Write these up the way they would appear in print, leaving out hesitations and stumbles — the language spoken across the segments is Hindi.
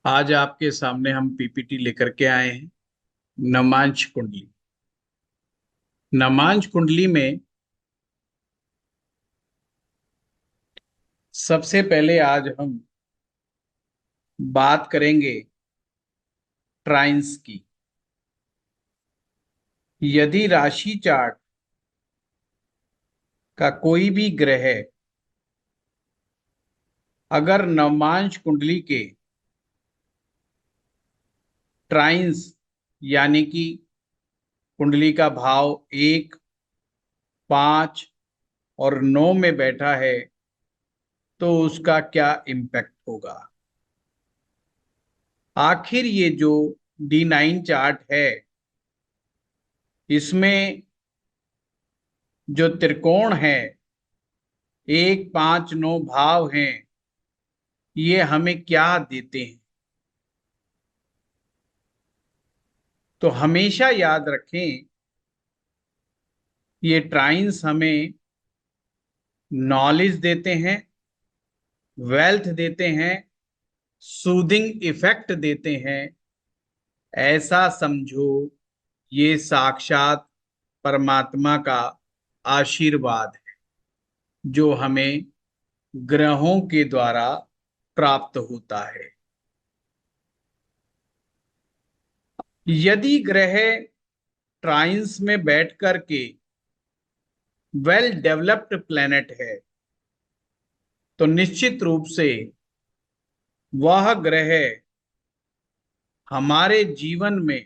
आज आपके सामने हम पीपीटी लेकर के आए हैं। नमांश कुंडली। नमांश कुंडली में सबसे पहले आज हम बात करेंगे ट्राइन्स की। यदि राशि चार्ट का कोई भी ग्रह अगर नवमांश कुंडली के ट्राइन्स यानी कि कुंडली का भाव 1, 5 और 9 में बैठा है तो उसका क्या इम्पैक्ट होगा। आखिर ये जो D9 चार्ट है इसमें जो त्रिकोण है 1, 5, 9 भाव हैं, ये हमें क्या देते हैं। तो हमेशा याद रखें, ये ट्राइन्स हमें नॉलेज देते हैं, वेल्थ देते हैं, सूदिंग इफेक्ट देते हैं। ऐसा समझो ये साक्षात परमात्मा का आशीर्वाद है जो हमें ग्रहों के द्वारा प्राप्त होता है। यदि ग्रह ट्राइन्स में बैठ कर के वेल डेवलप्ड प्लेनेट है तो निश्चित रूप से वह ग्रह हमारे जीवन में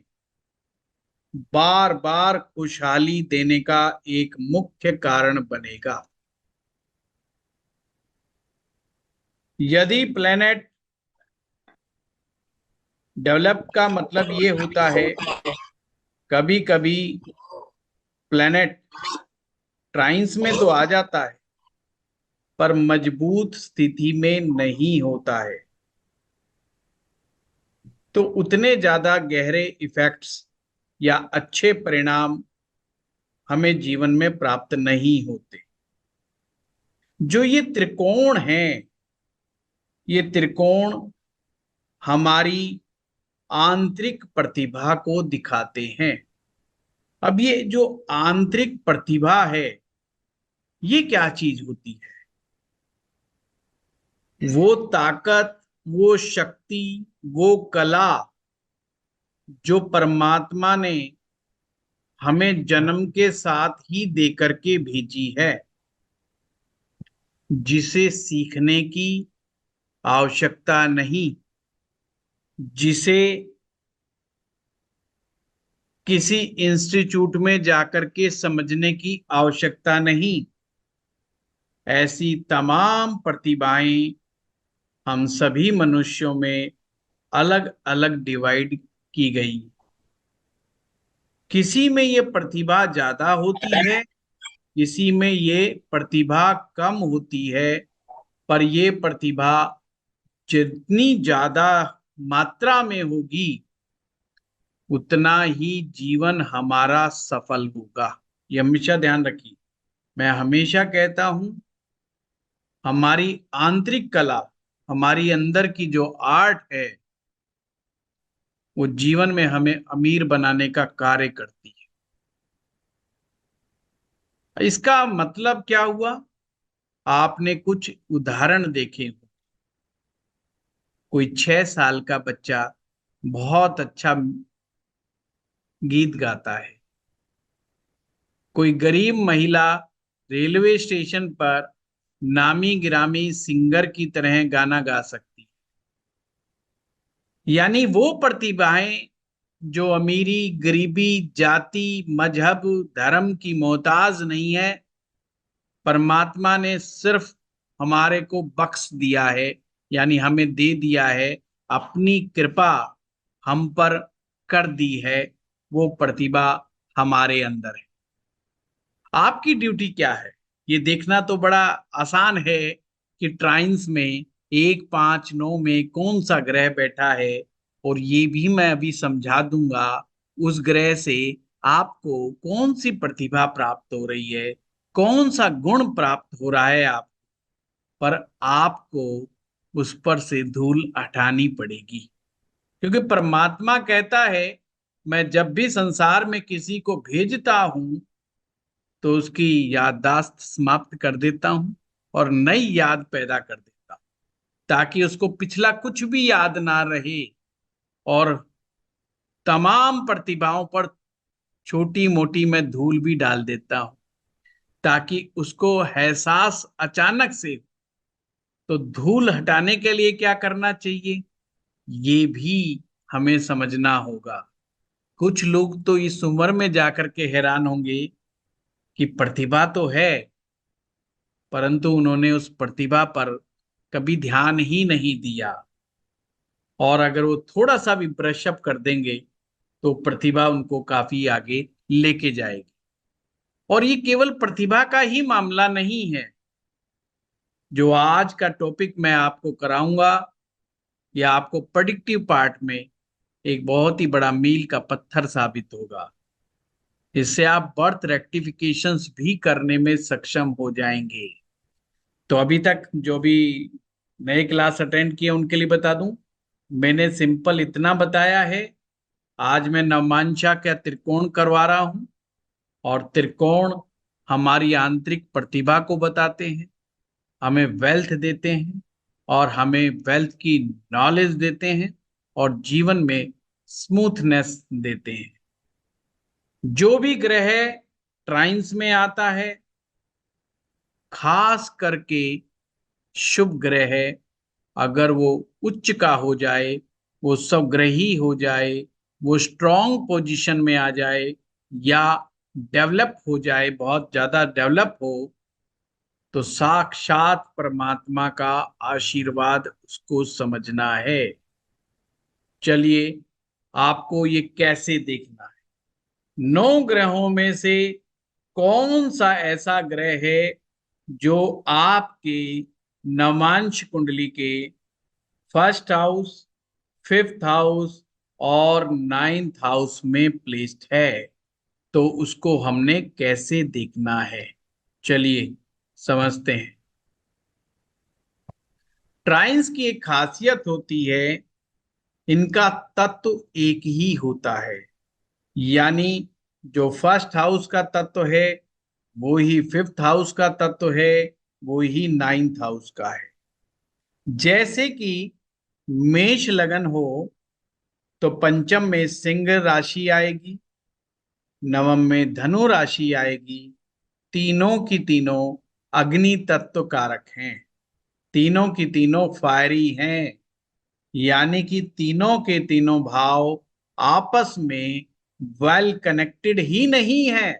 बार बार खुशहाली देने का एक मुख्य कारण बनेगा। यदि प्लेनेट डेवलप का मतलब ये होता है, कभी कभी प्लेनेट ट्राइन्स में तो आ जाता है पर मजबूत स्थिति में नहीं होता है, तो उतने ज्यादा गहरे इफेक्ट्स या अच्छे परिणाम हमें जीवन में प्राप्त नहीं होते। जो ये त्रिकोण हैं, ये त्रिकोण हमारी आंतरिक प्रतिभा को दिखाते हैं। अब ये जो आंतरिक प्रतिभा है, ये क्या चीज होती है? वो ताकत, वो शक्ति, वो कला जो परमात्मा ने हमें जन्म के साथ ही देकर के भेजी है, जिसे सीखने की आवश्यकता नहीं, जिसे किसी इंस्टीट्यूट में जाकर के समझने की आवश्यकता नहीं। ऐसी तमाम प्रतिभाएं हम सभी मनुष्यों में अलग अलग डिवाइड की गई। किसी में ये प्रतिभा ज्यादा होती है, किसी में ये प्रतिभा कम होती है, पर ये प्रतिभा जितनी ज्यादा मात्रा में होगी उतना ही जीवन हमारा सफल होगा। ये हमेशा ध्यान रखिए। मैं हमेशा कहता हूं, हमारी आंतरिक कला, हमारी अंदर की जो आर्ट है, वो जीवन में हमें अमीर बनाने का कार्य करती है। इसका मतलब क्या हुआ? आपने कुछ उदाहरण देखे हो। कोई 6 साल का बच्चा बहुत अच्छा गीत गाता है। कोई गरीब महिला रेलवे स्टेशन पर नामी गिरामी सिंगर की तरह गाना गा सकती है। यानी वो प्रतिभाएं जो अमीरी, गरीबी, जाति, मजहब, धर्म की मोहताज नहीं है, परमात्मा ने सिर्फ हमारे को बख्श दिया है, यानी हमें दे दिया है, अपनी कृपा हम पर कर दी है। वो प्रतिभा हमारे अंदर है। आपकी ड्यूटी क्या है? ये देखना तो बड़ा आसान है कि ट्राइन्स में 1, 5, 9 में कौन सा ग्रह बैठा है, और ये भी मैं अभी समझा दूंगा उस ग्रह से आपको कौन सी प्रतिभा प्राप्त हो रही है, कौन सा गुण प्राप्त हो रहा है आप, पर आपको उस पर से धूल हटानी पड़ेगी। क्योंकि परमात्मा कहता है मैं जब भी संसार में किसी को भेजता हूं तो उसकी याददाश्त समाप्त कर देता हूं और नई याद पैदा कर देता हूं, ताकि उसको पिछला कुछ भी याद ना रहे। और तमाम प्रतिभाओं पर छोटी मोटी मैं धूल भी डाल देता हूं, ताकि उसको एहसास अचानक से। तो धूल हटाने के लिए क्या करना चाहिए, ये भी हमें समझना होगा। कुछ लोग तो इस उम्र में जाकर के हैरान होंगे कि प्रतिभा तो है, परंतु उन्होंने उस प्रतिभा पर कभी ध्यान ही नहीं दिया। और अगर वो थोड़ा सा भी ब्रश अप कर देंगे तो प्रतिभा उनको काफी आगे लेके जाएगी। और ये केवल प्रतिभा का ही मामला नहीं है। जो आज का टॉपिक मैं आपको कराऊंगा, या आपको प्रेडिक्टिव पार्ट में एक बहुत ही बड़ा मील का पत्थर साबित होगा। इससे आप बर्थ रेक्टिफिकेशंस भी करने में सक्षम हो जाएंगे। तो अभी तक जो भी नए क्लास अटेंड किए उनके लिए बता दूं, मैंने सिंपल इतना बताया है। आज मैं नवमांशा का त्रिकोण करवा रहा हूं, और त्रिकोण हमारी आंतरिक प्रतिभा को बताते हैं, हमें वेल्थ देते हैं, और हमें वेल्थ की नॉलेज देते हैं, और जीवन में स्मूथनेस देते हैं। जो भी ग्रह ट्राइन्स में आता है, खास करके शुभ ग्रह, अगर वो उच्च का हो जाए, वो स्वग्रही हो जाए, वो स्ट्रॉन्ग पोजीशन में आ जाए, या डेवलप हो जाए, बहुत ज्यादा डेवलप हो, तो साक्षात परमात्मा का आशीर्वाद उसको समझना है। चलिए, आपको ये कैसे देखना है। 9 ग्रहों में से कौन सा ऐसा ग्रह है जो आपके नवांश कुंडली के फर्स्ट हाउस, फिफ्थ हाउस और नाइन्थ हाउस में प्लेस्ड है? तो उसको हमने कैसे देखना है, चलिए समझते हैं। ट्राइन्स की एक खासियत होती है, इनका तत्व एक ही होता है। यानी जो फर्स्ट हाउस का तत्व है वो ही फिफ्थ हाउस का तत्व है, वो ही नाइन्थ हाउस का है। जैसे कि मेष लगन हो तो पंचम में सिंह राशि आएगी, नवम में धनु राशि आएगी। तीनों की तीनों अग्नि तत्व कारक हैं, तीनों की तीनों फायरी हैं। यानी कि तीनों के तीनों भाव आपस में वेल कनेक्टेड ही नहीं है,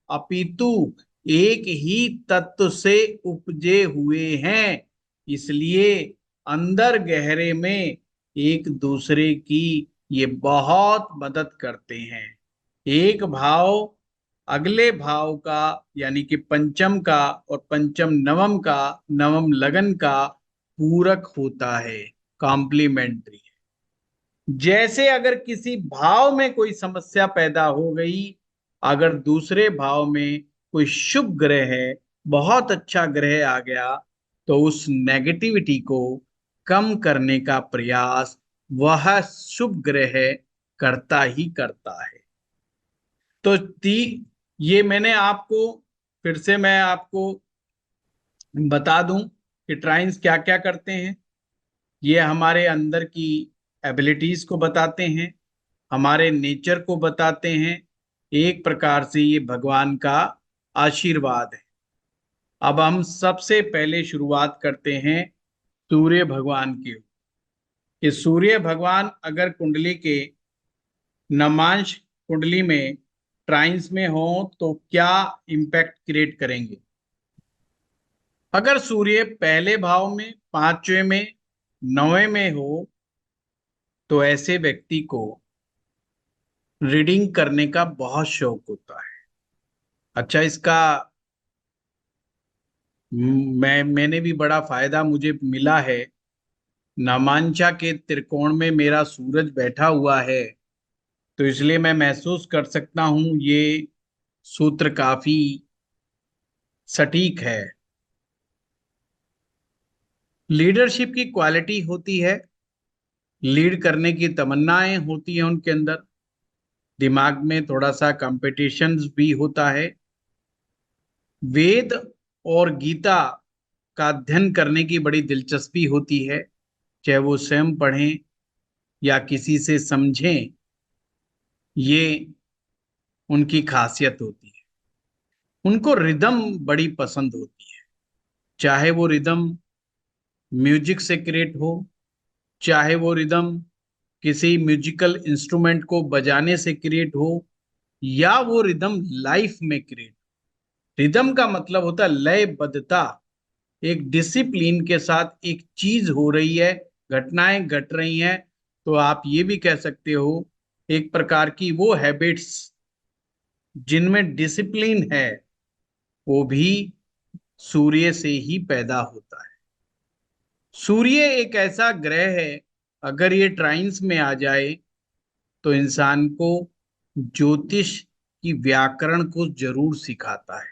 अपितु एक ही तत्व से उपजे हुए हैं। इसलिए अंदर गहरे में एक दूसरे की ये बहुत मदद करते हैं। एक भाव अगले भाव का, यानी कि पंचम का और पंचम नवम का, नवम लगन का पूरक होता है, कॉम्प्लीमेंट्री। जैसे अगर किसी भाव में कोई समस्या पैदा हो गई, अगर दूसरे भाव में कोई शुभ ग्रह है, बहुत अच्छा ग्रह आ गया, तो उस नेगेटिविटी को कम करने का प्रयास वह शुभ ग्रह करता ही करता है। तो ये मैंने आपको, फिर से मैं आपको बता दूं कि ट्राइन्स क्या क्या करते हैं। ये हमारे अंदर की एबिलिटीज को बताते हैं, हमारे नेचर को बताते हैं। एक प्रकार से ये भगवान का आशीर्वाद है। अब हम सबसे पहले शुरुआत करते हैं सूर्य भगवान की। कि सूर्य भगवान अगर कुंडली के नमांश कुंडली में ट्राइन्स में हो तो क्या इम्पैक्ट क्रिएट करेंगे। अगर सूर्य पहले भाव में, पांचवें में, नौवें में हो, तो ऐसे व्यक्ति को रीडिंग करने का बहुत शौक होता है। अच्छा, इसका मैंने भी बड़ा फायदा मुझे मिला है। नामांशा के त्रिकोण में मेरा सूरज बैठा हुआ है, तो इसलिए मैं महसूस कर सकता हूं ये सूत्र काफी सटीक है। लीडरशिप की क्वालिटी होती है लीड करने की तमन्नाएं होती हैं उनके अंदर, दिमाग में थोड़ा सा कंपटीशन भी होता है। वेद और गीता का अध्ययन करने की बड़ी दिलचस्पी होती है, चाहे वो स्वयं पढ़ें या किसी से समझें, ये उनकी खासियत होती है। उनको रिदम बड़ी पसंद होती है, चाहे वो रिदम म्यूजिक से क्रिएट हो, चाहे वो रिदम किसी म्यूजिकल इंस्ट्रूमेंट को बजाने से क्रिएट हो, या वो रिदम लाइफ में क्रिएट। रिदम का मतलब होता है लयबद्धता, एक डिसिप्लिन के साथ एक चीज हो रही है, घटनाएं घट रही हैं। तो आप ये भी कह सकते हो एक प्रकार की वो हैबिट्स जिनमें डिसिप्लिन है, वो भी सूर्य से ही पैदा होता है। सूर्य एक ऐसा ग्रह है, अगर ये ट्राइंस में आ जाए तो इंसान को ज्योतिष की व्याकरण को जरूर सिखाता है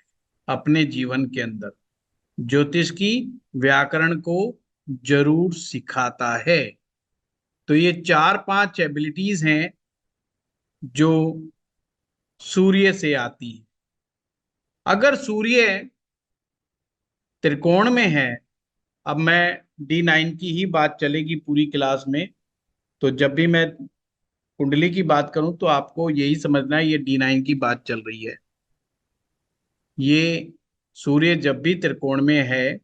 अपने जीवन के अंदर। ज्योतिष की व्याकरण को जरूर सिखाता है। तो ये चार पांच एबिलिटीज हैं जो सूर्य से आती हैं। अगर सूर्य त्रिकोण में है, अब मैं D9 की ही बात चलेगी पूरी क्लास में, तो जब भी मैं कुंडली की बात करूं तो आपको यही समझना है ये D9 की बात चल रही है। ये सूर्य जब भी त्रिकोण में है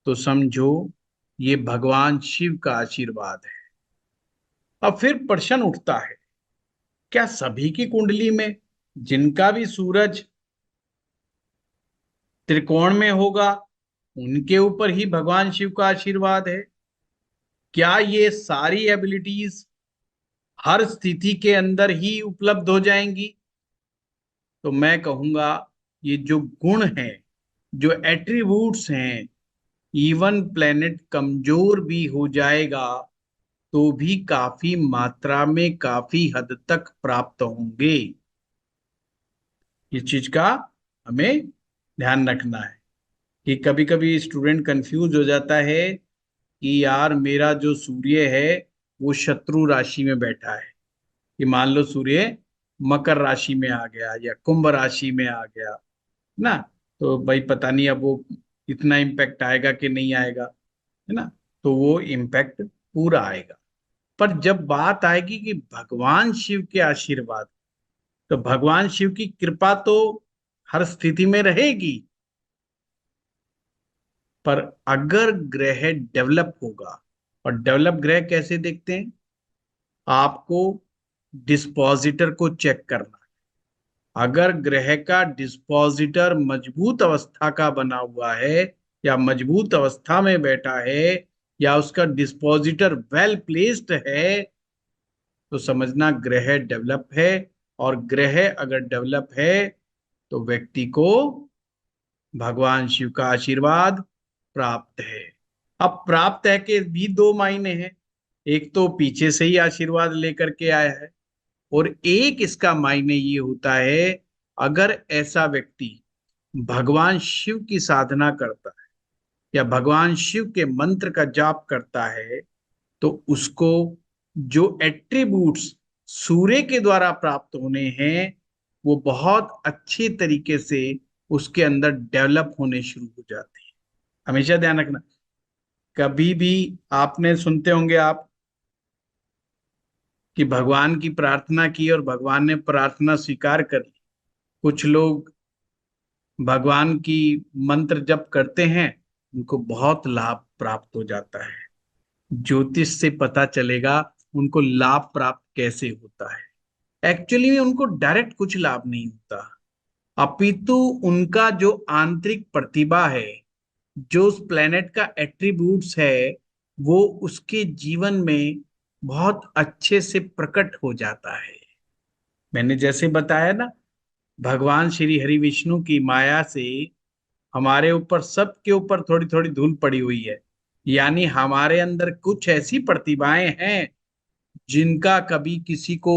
तो समझो ये भगवान शिव का आशीर्वाद है। अब फिर प्रश्न उठता है, क्या सभी की कुंडली में जिनका भी सूरज त्रिकोण में होगा उनके ऊपर ही भगवान शिव का आशीर्वाद है? क्या ये सारी एबिलिटीज हर स्थिति के अंदर ही उपलब्ध हो जाएंगी? तो मैं कहूंगा ये जो गुण हैं, जो एट्रीब्यूट्स हैं, इवन प्लेनेट कमजोर भी हो जाएगा तो भी काफी मात्रा में काफी हद तक प्राप्त होंगे। इस चीज का हमें ध्यान रखना है कि कभी कभी स्टूडेंट कंफ्यूज हो जाता है कि यार मेरा जो सूर्य है वो शत्रु राशि में बैठा है, कि मान लो सूर्य मकर राशि में आ गया या कुंभ राशि में आ गया ना, तो भाई पता नहीं अब वो इतना इम्पैक्ट आएगा कि नहीं आएगा, है ना? तो वो इम्पैक्ट पूरा आएगा। पर जब बात आएगी कि भगवान शिव के आशीर्वाद, तो भगवान शिव की कृपा तो हर स्थिति में रहेगी। पर अगर ग्रह डेवलप होगा, और डेवलप ग्रह कैसे देखते हैं, आपको डिस्पोजिटर को चेक करना है। अगर ग्रह का डिस्पोजिटर मजबूत अवस्था का बना हुआ है या मजबूत अवस्था में बैठा है या उसका डिस्पोजिटर वेल प्लेस्ड है, तो समझना ग्रह डेवलप है। और ग्रह अगर डेवलप है तो व्यक्ति को भगवान शिव का आशीर्वाद प्राप्त है। अब प्राप्त है के भी दो मायने हैं, एक तो पीछे से ही आशीर्वाद लेकर के आया है, और एक इसका मायने ये होता है अगर ऐसा व्यक्ति भगवान शिव की साधना करता है या भगवान शिव के मंत्र का जाप करता है, तो उसको जो एट्रीब्यूट्स सूर्य के द्वारा प्राप्त होने हैं वो बहुत अच्छे तरीके से उसके अंदर डेवलप होने शुरू हो जाते हैं। हमेशा ध्यान रखना, कभी भी आपने सुनते होंगे आप कि भगवान की प्रार्थना की और भगवान ने प्रार्थना स्वीकार कर ली। कुछ लोग भगवान की मंत्र जप करते हैं, उनको बहुत लाभ प्राप्त हो जाता है। ज्योतिष से पता चलेगा उनको लाभ प्राप्त कैसे होता है। एक्चुअली में उनको डायरेक्ट कुछ लाभ नहीं होता, अपितु उनका जो आंतरिक प्रतिभा है, जो उस प्लेनेट का एट्रीब्यूट्स है, वो उसके जीवन में बहुत अच्छे से प्रकट हो जाता है। मैंने जैसे बताया ना, भगवान श्री हरि विष्णु की माया से हमारे ऊपर सबके ऊपर थोड़ी थोड़ी धूल पड़ी हुई है। यानी हमारे अंदर कुछ ऐसी प्रतिभाएं हैं जिनका कभी किसी को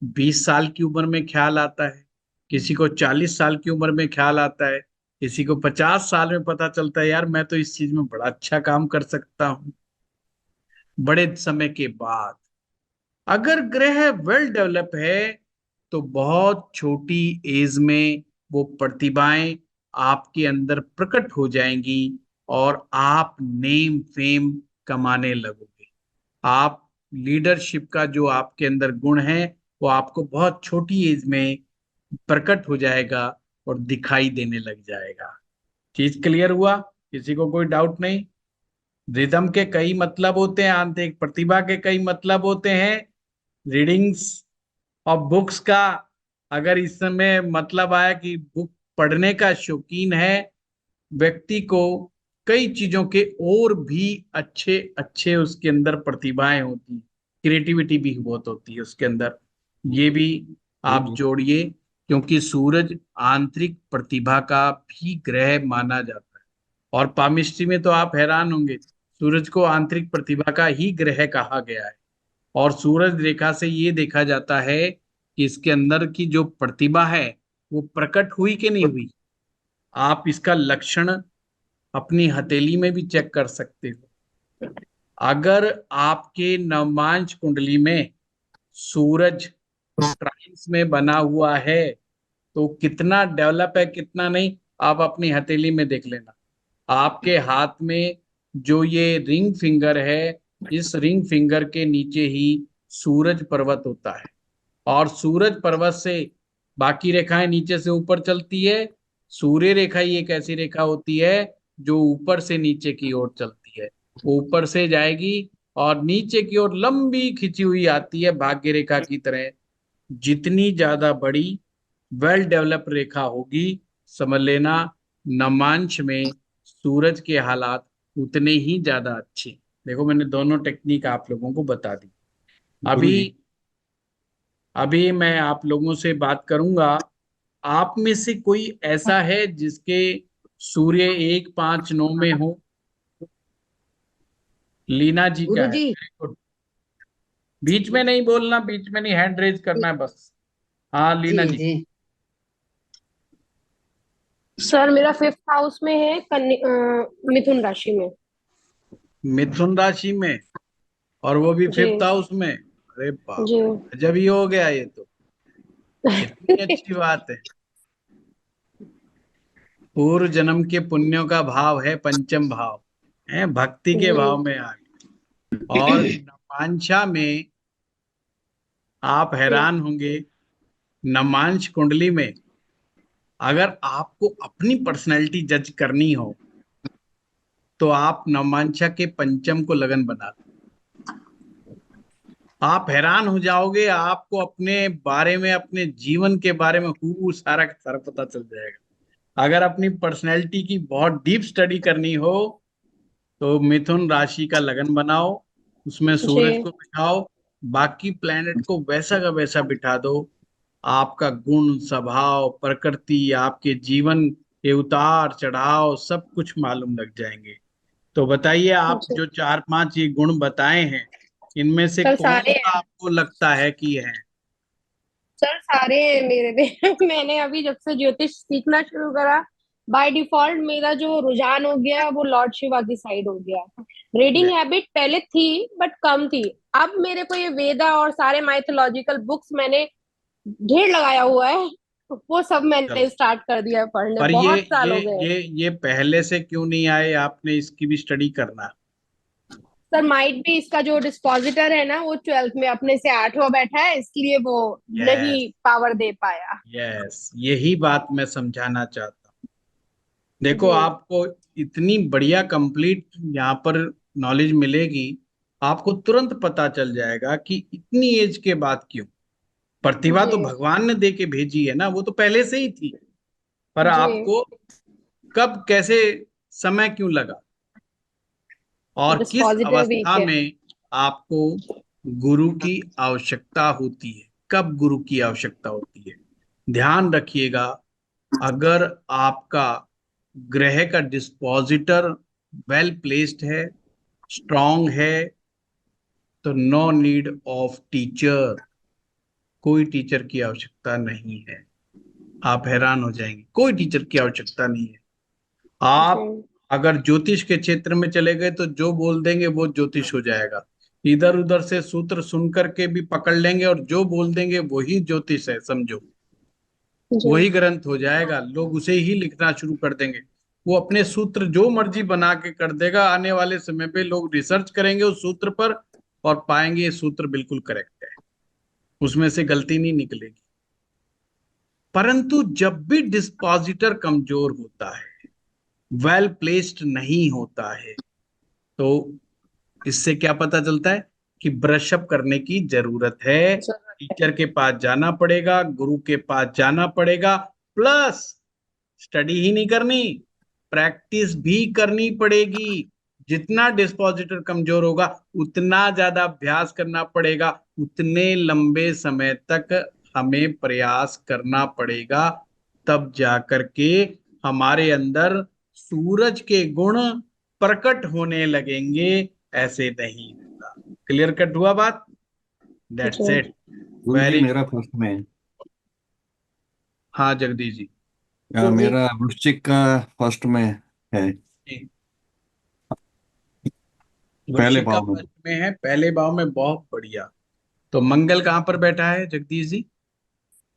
20 साल की उम्र में ख्याल आता है, किसी को 40 साल की उम्र में ख्याल आता है, किसी को 50 साल में पता चलता है यार मैं तो इस चीज में बड़ा अच्छा काम कर सकता हूँ। बड़े समय के बाद अगर ग्रह वेल डेवलप है तो बहुत छोटी एज में वो प्रतिभाएं आपके अंदर प्रकट हो जाएंगी और आप नेम फेम कमाने लगोगे। आप लीडरशिप का जो आपके अंदर गुण है वो आपको बहुत छोटी एज में प्रकट हो जाएगा और दिखाई देने लग जाएगा। चीज क्लियर हुआ? किसी को कोई डाउट नहीं? रिदम के कई मतलब होते हैं, आंतरिक प्रतिभा के कई मतलब होते हैं। रीडिंग्स और बुक्स का अगर इस समय मतलब आया कि बुक पढ़ने का शौकीन है व्यक्ति को, कई चीजों के और भी अच्छे अच्छे उसके अंदर प्रतिभाएं होती, क्रिएटिविटी भी बहुत होती है उसके अंदर, ये भी आप जोड़िए। क्योंकि सूरज आंतरिक प्रतिभा का भी ग्रह माना जाता है। और पामिस्ट्री में तो आप हैरान होंगे, सूरज को आंतरिक प्रतिभा का ही ग्रह कहा गया है। और सूरज रेखा से ये देखा जाता है कि इसके अंदर की जो प्रतिभा है वो प्रकट हुई कि नहीं हुई। आप इसका लक्षण अपनी हथेली में भी चेक कर सकते हो। अगर आपके नवमांश कुंडली में सूरज ट्राइंस में बना हुआ है तो कितना डेवलप है कितना नहीं, आप अपनी हथेली में देख लेना। आपके हाथ में जो ये रिंग फिंगर है, इस रिंग फिंगर के नीचे ही सूरज पर्वत होता है। और सूरज पर्वत से बाकी रेखाएं नीचे से ऊपर चलती है। सूर्य रेखा ही एक ऐसी रेखा होती है जो ऊपर से नीचे की ओर चलती है। वो ऊपर से जाएगी और नीचे की ओर लंबी खिंची हुई आती है भाग्य रेखा की तरह। जितनी ज्यादा बड़ी वेल डेवलप रेखा होगी, समझ लेना नमांश में सूरज के हालात उतने ही ज्यादा अच्छे। देखो मैंने दोनों टेक्निक आप लोगों को बता दी। गुरु अभी जी। अभी मैं आप लोगों से बात करूंगा, आप में से कोई ऐसा है जिसके सूर्य 1 5 9 में हो? लीना जी का गुरु है, जी। Very good. बीच में नहीं बोलना, बीच में नहीं, हैंड रेज करना है बस। हाँ जी लीना जी। जी। सर मेरा 5th हाउस में है, मिथुन राशि में। मिथुन राशि में, और वो भी जी 5th हाउस में? अरे बाप जी। रे, जब ही हो गया ये तो, कितनी अच्छी बात है। पूर्व जन्म के पुण्यों का भाव है पंचम भाव, है भक्ति के भाव जी में आ गए। और नवांशा में आप जी। हैरान होंगे, नमांश कुंडली में अगर आपको अपनी पर्सनैलिटी जज करनी हो तो आप नवमांशा के पंचम को लगन बना लो। आप हैरान हो जाओगे, आपको अपने बारे में, अपने जीवन के बारे में हूबहू सारा का सारा पता चल जाएगा। अगर अपनी पर्सनैलिटी की बहुत डीप स्टडी करनी हो तो मिथुन राशि का लगन बनाओ, उसमें सूरज जी को बिठाओ, बाकी प्लेनेट को वैसा का वैसा बिठा दो। आपका गुण स्वभाव प्रकृति, आपके जीवन के उतार चढ़ाव सब कुछ मालूम लग जाएंगे। तो बताइए, आप जी। जो 4 5 ये गुण बताए हैं, इनमें से सर कौन सारे सा हैं। आपको लगता है कि है? सर सारे हैं मेरे में। मैंने अभी जब से ज्योतिष सीखना शुरू करा, बाय डिफॉल्ट मेरा जो रुझान हो गया वो लॉर्ड शिवा की साइड हो गया। रीडिंग हैबिट पहले थी बट कम थी। अब मेरे को ये वेदा और सारे माइथोलॉजिकल बुक्स मैंने ढेर लगाया हुआ है। वो सब मैंने चलो, स्टार्ट कर दिया है पढ़ने, पर ये बहुत साल ये हो गए। ये ये पहले से क्यों नहीं आए? आपने इसकी भी स्टडी करना। सर माइट भी इसका जो डिस्पोजिटर है ना वो 12th में अपने से 8वां बैठा है, इसलिए वो नहीं यस, पावर दे पाया। यस, यही बात मैं समझाना चाहता हूँ। देखो, जी आपको इतनी बढ़िया कंप्लीट यहाँ पर नॉलेज मिलेगी, आपको तुरंत पता चल जाएगा कि इतनी एज के बाद क्यों। प्रतिभा जी तो भगवान ने दे के भेजी है ना, वो तो पहले से ही थी। पर जी। आपको कब कैसे समय क्यों लगा और किस डिस्पोजिटर वीक अवस्था है। में आपको गुरु की आवश्यकता होती है, कब गुरु की आवश्यकता होती है। ध्यान रखिएगा, अगर आपका ग्रह का डिस्पोजिटर वेल प्लेस्ड है, स्ट्रांग है, तो नो नीड ऑफ टीचर, कोई टीचर की आवश्यकता नहीं है। आप हैरान हो जाएंगे, कोई टीचर की आवश्यकता नहीं है। जी आप अगर ज्योतिष के क्षेत्र में चले गए तो जो बोल देंगे वो ज्योतिष हो जाएगा। इधर उधर से सूत्र सुन करके भी पकड़ लेंगे और जो बोल देंगे वही ज्योतिष है, समझो। जी। वही ग्रंथ हो जाएगा, लोग उसे ही लिखना शुरू कर देंगे। वो अपने सूत्र जो मर्जी बना के कर देगा। आने वाले समय पे लोग रिसर्च करेंगे उस सूत्र पर और पाएंगे ये सूत्र बिल्कुल करेक्ट है, उसमें से गलती नहीं निकलेगी। परंतु जब भी डिस्पोजिटर कमजोर होता है, वेल प्लेस्ड नहीं होता है, तो इससे क्या पता चलता है कि ब्रश अप करने की जरूरत है। जरूरत है। टीचर के पास जाना पड़ेगा, गुरु के पास जाना पड़ेगा, प्लस स्टडी ही नहीं करनी, प्रैक्टिस भी करनी पड़ेगी। जितना डिस्पोजिटर कमजोर होगा उतना ज्यादा अभ्यास करना पड़ेगा, उतने लंबे समय तक हमें प्रयास करना पड़ेगा, तब जाकर के हमारे अंदर सूरज के गुण प्रकट होने लगेंगे। ऐसे नहीं होगा। क्लियर कट हुआ बात? दैट्स जी। इट। गुरु जी वेरी मेरा फर्स्ट में है। हाँ जगदीश जी। जी। मेरा वृश्चिक का फर्स्ट में है, जी, पहले वृश्चिक का भाव में। फर्स्ट में है, पहले भाव में, बहुत बढ़िया। तो मंगल कहाँ पर बैठा है जगदीश जी?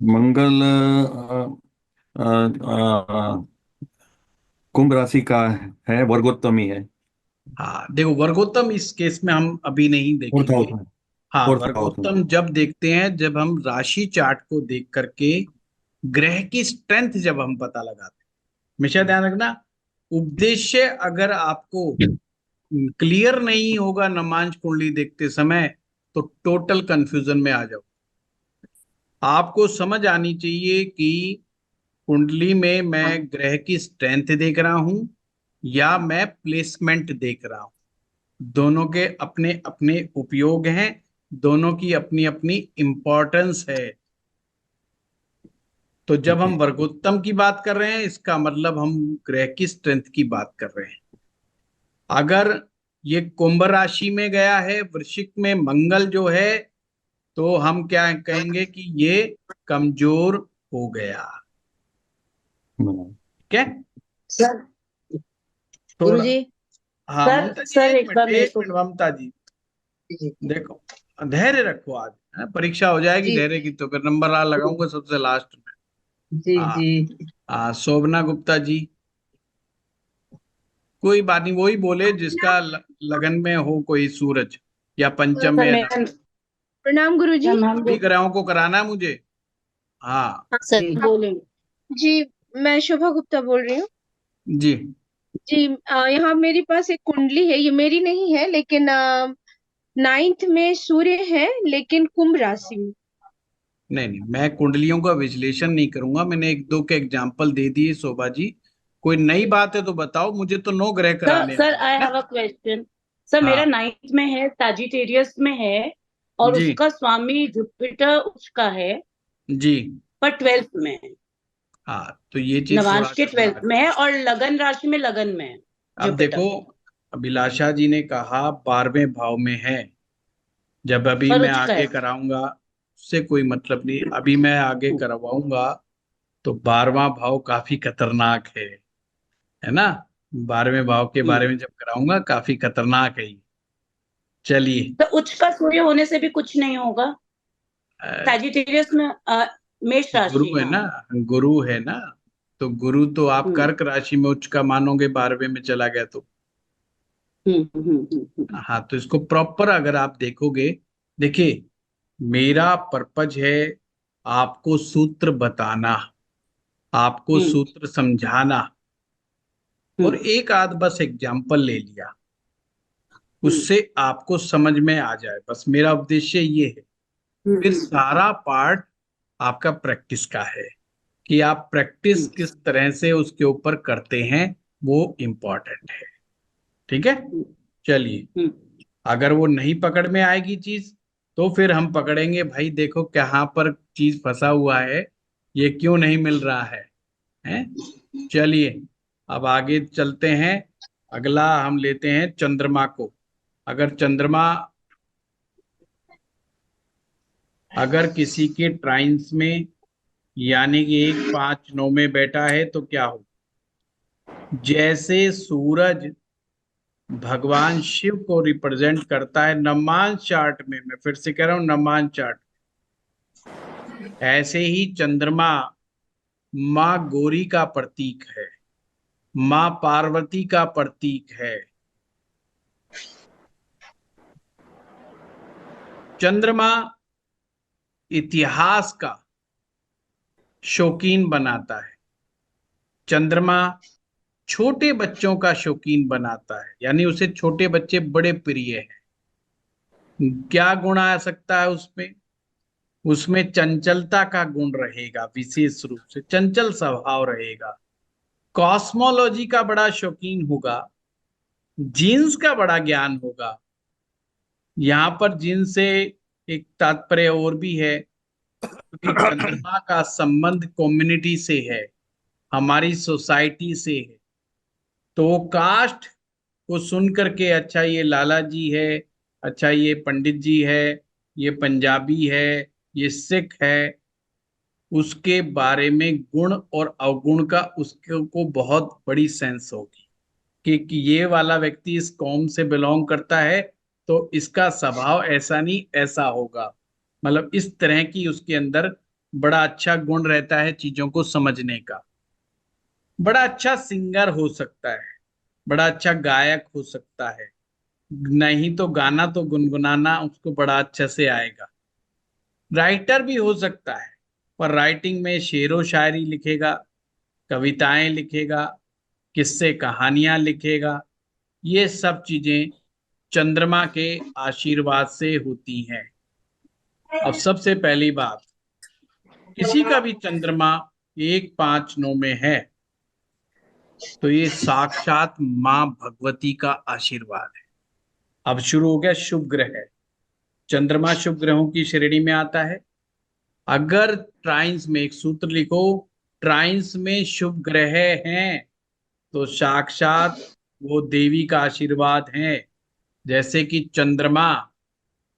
मंगल कुंभ राशि का है, वर्गोत्तमी है। हाँ देखो, वर्गोत्तम इस केस में हम अभी नहीं फोर्थ देखेंगे। हाउस में। हाँ, फोर्थ हाउस में। वर्गोत्तम जब देखते हैं जब हम राशि चार्ट को देख करके ग्रह की स्ट्रेंथ जब हम पता लगाते हैं। हमेशा ध्यान रखना, उद्देश्य अगर आपको क्लियर नहीं होगा नमांश कुंडली देखते समय, तो टोटल कंफ्यूजन में आ जाओ। आपको समझ आनी चाहिए कि कुंडली में मैं ग्रह की स्ट्रेंथ देख रहा हूं या मैं प्लेसमेंट देख रहा हूं। दोनों के अपने अपने उपयोग हैं, दोनों की अपनी अपनी इंपॉर्टेंस है। तो जब ठीक हम है। वर्गोत्तम की बात कर रहे हैं, इसका मतलब हम ग्रह की स्ट्रेंथ की बात कर रहे हैं। अगर ये कुंभ राशि में गया है, वृश्चिक में मंगल जो है, तो हम क्या कहेंगे कि ये कमजोर हो गया। हम्म। ठीक है? सर। थोड़ा। गुरुजी। हाँ सर ममता जी, सर एक एक मिनट बार मेरे एक को। मिनट ममता जी, जी। देखो, धैर्य रखो आज। परीक्षा हो जाएगी जी। धैर्य की, तो फिर नंबर आ लगाऊंगा सबसे लास्ट में। जी। हाँ। जी। हाँ, शोभना गुप्ता जी, कोई बात नहीं, वही बोले जिसका लगन में हो कोई सूरज, या पंचम सर में या मैं। नवम। प्रणाम गुरुजी। हम सभी ग्रहों को कराना है मुझे। हाँ। हाँ सर बोले। जी, मैं शोभा गुप्ता बोल रही हूँ। जी। जी, यहाँ मेरे पास एक कुंडली है, ये मेरी नहीं है, लेकिन 9th में सूर्य है, लेकिन कुंभ राशि में। नहीं नहीं, मैं कुंडलियों का विश्लेषण नहीं करूंगा, मैंने एक दो के एग्जाम्पल दे दिए शोभा जी। कोई नई बात है तो बताओ, मुझे तो 9 ग्रह सर कराने सर हैं आई ना। Have a question. सर मेरा हाँ 9th में है, सजिटेरियस में है, और जी। उसका स्वामी जुपिटर उसका है, जी। पर 12th में है। हाँ, तो ये चीज थोड़ा नवांश के सा ध्यान 12th में रखना। है और लगन राशि में लगन में है अब देखो, जुपिटर। अभिलाषा जी ने कहा 12वें भाव में है। जब अभी पर मैं उचका आगे है। कराऊंगा उससे कोई मतलब नहीं, अभी मैं आगे करवाऊंगा तो 12वां भाव काफी खतरनाक है ना। 12वें भाव के बारे हम्म। में जब कराऊंगा, काफी खतरनाक है ये। चलिए। तो उचका सूर्य होने से भी कुछ नहीं होगा। अ, सैजिटेरियस में मेष गुरु राशि, है हाँ। ना, गुरु है ना, तो गुरु तो आप हम्म कर्क राशि में उच्च का मानोगे 12वें में चला गया तो। हम्म। हाँ, तो इसको प्रॉपर अगर आप देखोगे, देखिए, मेरा पर्पज है आपको सूत्र बताना, आपको हम्म सूत्र समझाना, और हम्म एक आध बस एग्जाम्पल ले लिया, हम्म उससे आपको समझ में आ जाए, बस मेरा उद्देश्य ये है। फिर हम्म सारा पार्ट आपका प्रैक्टिस का है, कि आप प्रैक्टिस हम्म किस तरह से उसके ऊपर करते हैं, वो इम्पोर्टेंट है। ठीक है? चलिए, हम्म अगर वो नहीं पकड़ में आएगी चीज, तो फिर हम पकड़ेंगे, भाई देखो कहाँ पर चीज फंसा हुआ है, ये क्यों नहीं मिल रहा है? चलिए, अब आगे चलते हैं। अगला हम लेते हैं चंद्रमा को। अगर चंद्रमा, अगर किसी के ट्राइन्स में, यानी कि 1 5 9 में बैठा है, तो क्या हो? जैसे सूरज भगवान शिव को रिप्रेजेंट करता है नवमांश चार्ट में। मैं फिर से कह रहा हूं, नवमांश चार्ट। ऐसे ही चंद्रमा माँ गौरी का प्रतीक है, माँ पार्वती का प्रतीक है। चंद्रमा इतिहास का शौकीन बनाता है। चंद्रमा छोटे बच्चों का शौकीन बनाता है, यानी उसे छोटे बच्चे बड़े प्रिय हैं। क्या गुण आ सकता है उसमें? उसमें चंचलता का गुण रहेगा, विशेष रूप से चंचल स्वभाव रहेगा। कॉस्मोलॉजी का बड़ा शौकीन होगा, जीन्स का बड़ा ज्ञान होगा। यहाँ पर जीन्स से एक तात्पर्य और भी है, क्योंकि चंद्रमा का संबंध कम्युनिटी से है, हमारी सोसाइटी से है। तो कास्ट को सुन करके, अच्छा ये लाला जी है, अच्छा ये पंडित जी है, ये पंजाबी है, ये सिख है, उसके बारे में गुण और अवगुण का उसके को बहुत बड़ी सेंस होगी कि ये वाला व्यक्ति इस कौम से बिलोंग करता है तो इसका स्वभाव ऐसा नहीं ऐसा होगा। मतलब इस तरह की उसके अंदर बड़ा अच्छा गुण रहता है चीजों को समझने का। बड़ा अच्छा सिंगर हो सकता है, बड़ा अच्छा गायक हो सकता है, नहीं तो गाना तो गुनगुनाना उसको बड़ा अच्छे से आएगा। राइटर भी हो सकता है, पर राइटिंग में शेरो शायरी लिखेगा, कविताएं लिखेगा, किस्से कहानियां लिखेगा। ये सब चीजें चंद्रमा के आशीर्वाद से होती हैं। अब सबसे पहली बात, किसी का भी चंद्रमा 1, 5, 9 में है तो ये साक्षात मां भगवती का आशीर्वाद है। अब शुरू हो गया शुभ ग्रह। चंद्रमा शुभ ग्रहों की श्रेणी में आता है। अगर ट्राइन्स में एक सूत्र लिखो, ट्राइन्स में शुभ ग्रह हैं तो साक्षात वो देवी का आशीर्वाद है। जैसे कि चंद्रमा,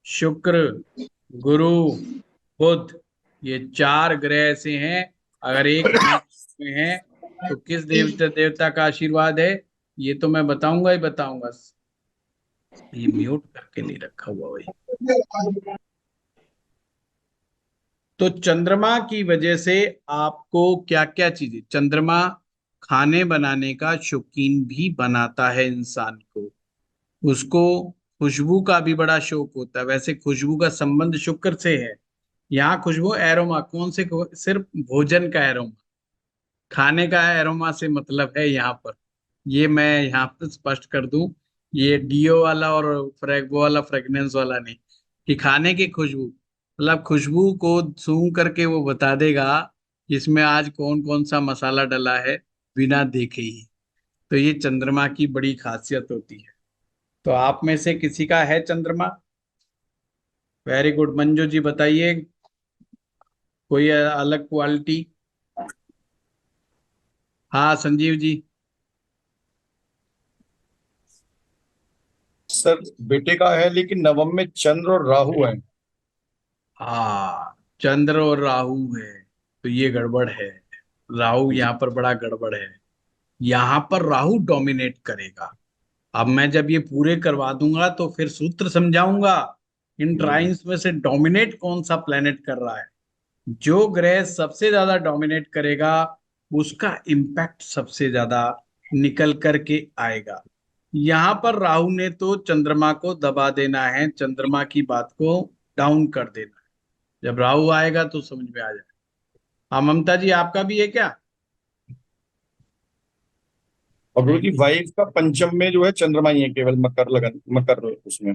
शुक्र, गुरु, बुध, ये 4 ग्रह ऐसे हैं। अगर एक में है तो किस देवता का आशीर्वाद है, ये तो मैं बताऊंगा ही बताऊंगा। ये म्यूट करके नहीं रखा हुआ भाई। तो चंद्रमा की वजह से आपको क्या क्या चीजें, चंद्रमा खाने बनाने का शौकीन भी बनाता है इंसान को। उसको खुशबू का भी बड़ा शौक होता है। वैसे खुशबू का संबंध शुक्र से है। यहाँ खुशबू एरोमा, कौन से सिर्फ भोजन का एरोमा, खाने का एरोमा से मतलब है यहाँ पर। ये मैं यहाँ पर स्पष्ट कर दूं, ये डीओ वाला और फ्रेग वाला फ्रेगनेंस वाला नहीं, कि खाने की खुशबू, मतलब खुशबू को सूंघ करके वो बता देगा कि इसमें आज कौन कौन सा मसाला डला है, बिना देखे ही। तो ये चंद्रमा की बड़ी खासियत होती है। तो आप में से किसी का है चंद्रमा? Very good. मंजू जी बताइए, कोई अलग क्वालिटी? हाँ संजीव जी। सर बेटे का है, लेकिन नवम में चंद्र और राहु है। हाँ, चंद्र और राहु है तो ये गड़बड़ है। राहु यहाँ पर बड़ा गड़बड़ है। यहाँ पर राहु डोमिनेट करेगा। अब मैं जब ये पूरे करवा दूंगा तो फिर सूत्र समझाऊंगा इन ट्राइन्स में से डोमिनेट कौन सा प्लेनेट कर रहा है। जो ग्रह सबसे ज्यादा डोमिनेट करेगा उसका इम्पैक्ट सबसे ज्यादा निकल करके आएगा। यहाँ पर राहु ने तो चंद्रमा को दबा देना है, चंद्रमा की बात को डाउन कर देना है। जब राहु आएगा तो समझ में आ जाएगा। हाँ ममता जी, आपका भी है क्या? और गुरु जी वाइफ का पंचम में जो है चंद्रमा ही है, केवल मकर लगन, मकर उसमें।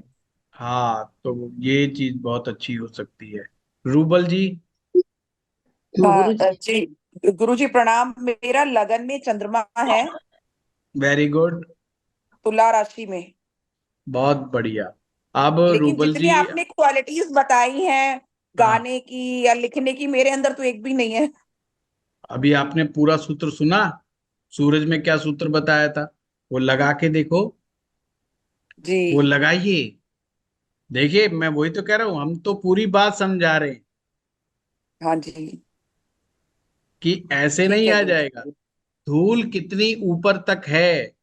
हाँ, तो ये चीज बहुत अच्छी हो सकती है। रूबल जी। जी गुरु जी प्रणाम। मेरा लगन में चंद्रमा है, वेरी गुड, तुला राशि में। बहुत बढ़िया। अब लेकिन रूबल जितनी जी, आपने क्वालिटीज बताई हैं हाँ, गाने की या लिखने की, मेरे अंदर तो एक भी नहीं है। अभी आपने पूरा सूत्र सुना? सूरज में क्या सूत्र बताया था, वो लगा के देखो, जी वो लगाइए। देखिए, मैं वही तो कह रहा हूं, हम तो पूरी बात समझा रहे हैं हाँ जी, कि ऐसे ठीक नहीं है आ गुरु जाएगा। जी। धूल कितनी ऊपर तक है,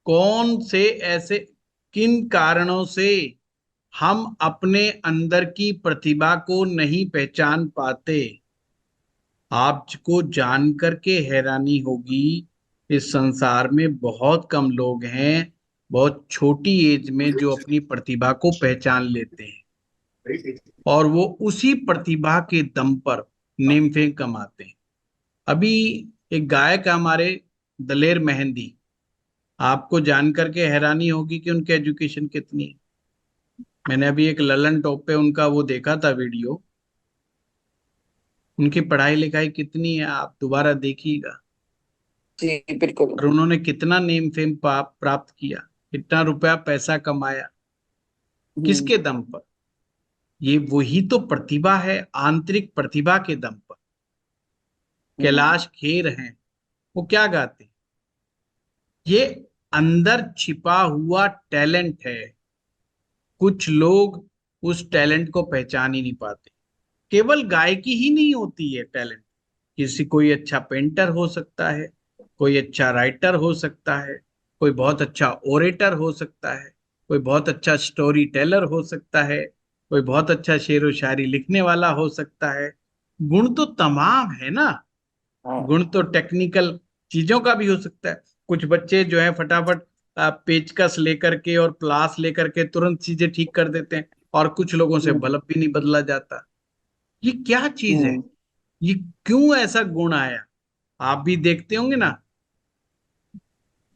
कौन से ऐसे किन कारणों से हम अपने अंदर की प्रतिभा को नहीं पहचान पाते। आपको जान करके हैरानी होगी, इस संसार में बहुत कम लोग हैं बहुत छोटी एज में जो अपनी प्रतिभा को पहचान लेते हैं और वो उसी प्रतिभा के दम पर नेम फेम कमाते हैं। अभी एक गायक है हमारे, दलेर मेहंदी, आपको जान करके हैरानी होगी कि उनकी एजुकेशन कितनी है। मैंने अभी एक ललन टॉप पे उनका वो देखा था वीडियो, उनकी पढ़ाई लिखाई कितनी है आप दोबारा देखिएगा। जी बिल्कुल। और उन्होंने कितना नेम फेम प्राप्त किया, कितना रुपया पैसा कमाया, किसके दम पर? ये वही तो प्रतिभा है, आंतरिक प्रतिभा के दम पर। कैलाश खेर हैं, वो क्या गाते हैं? ये अंदर छिपा हुआ टैलेंट है, कुछ लोग उस टैलेंट को पहचान ही नहीं पाते। केवल गायकी ही नहीं होती है टैलेंट, किसी कोई अच्छा पेंटर हो सकता है, कोई अच्छा राइटर हो सकता है, कोई बहुत अच्छा ओरेटर हो सकता है, कोई बहुत अच्छा स्टोरी टेलर हो सकता है, कोई बहुत अच्छा शेर व शायरी लिखने वाला हो सकता है। गुण तो तमाम है ना, गुण तो टेक्निकल चीजों का भी हो सकता है। कुछ बच्चे जो है फटाफट पेचकस लेकर के और प्लास लेकर के तुरंत चीजें ठीक कर देते हैं, और कुछ लोगों से बल्ब भी नहीं बदला जाता। ये क्या चीज है? ये क्यों ऐसा गुण आया? आप भी देखते होंगे ना,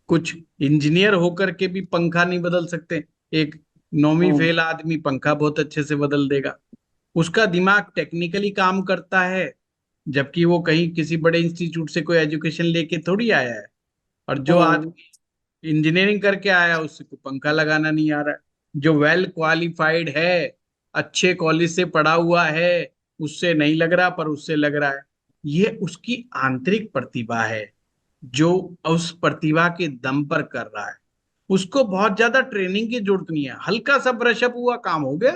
कुछ इंजीनियर होकर के भी पंखा नहीं बदल सकते, एक नौवीं फेल आदमी पंखा बहुत अच्छे से बदल देगा। उसका दिमाग टेक्निकली काम करता है, जबकि वो कहीं किसी बड़े इंस्टीट्यूट से कोई एजुकेशन लेके थोड़ी आया है। और जो आदमी इंजीनियरिंग करके आया उससे को पंखा लगाना नहीं आ रहा है। जो वेल क्वालिफाइड है, अच्छे कॉलेज से पढ़ा हुआ है, उससे नहीं लग रहा पर उससे लग रहा है। ये उसकी आंतरिक प्रतिभा है, जो उस प्रतिभा के दम पर कर रहा है। उसको बहुत ज्यादा ट्रेनिंग की जरूरत नहीं है, हल्का सा ब्रशअप हुआ काम हो गया।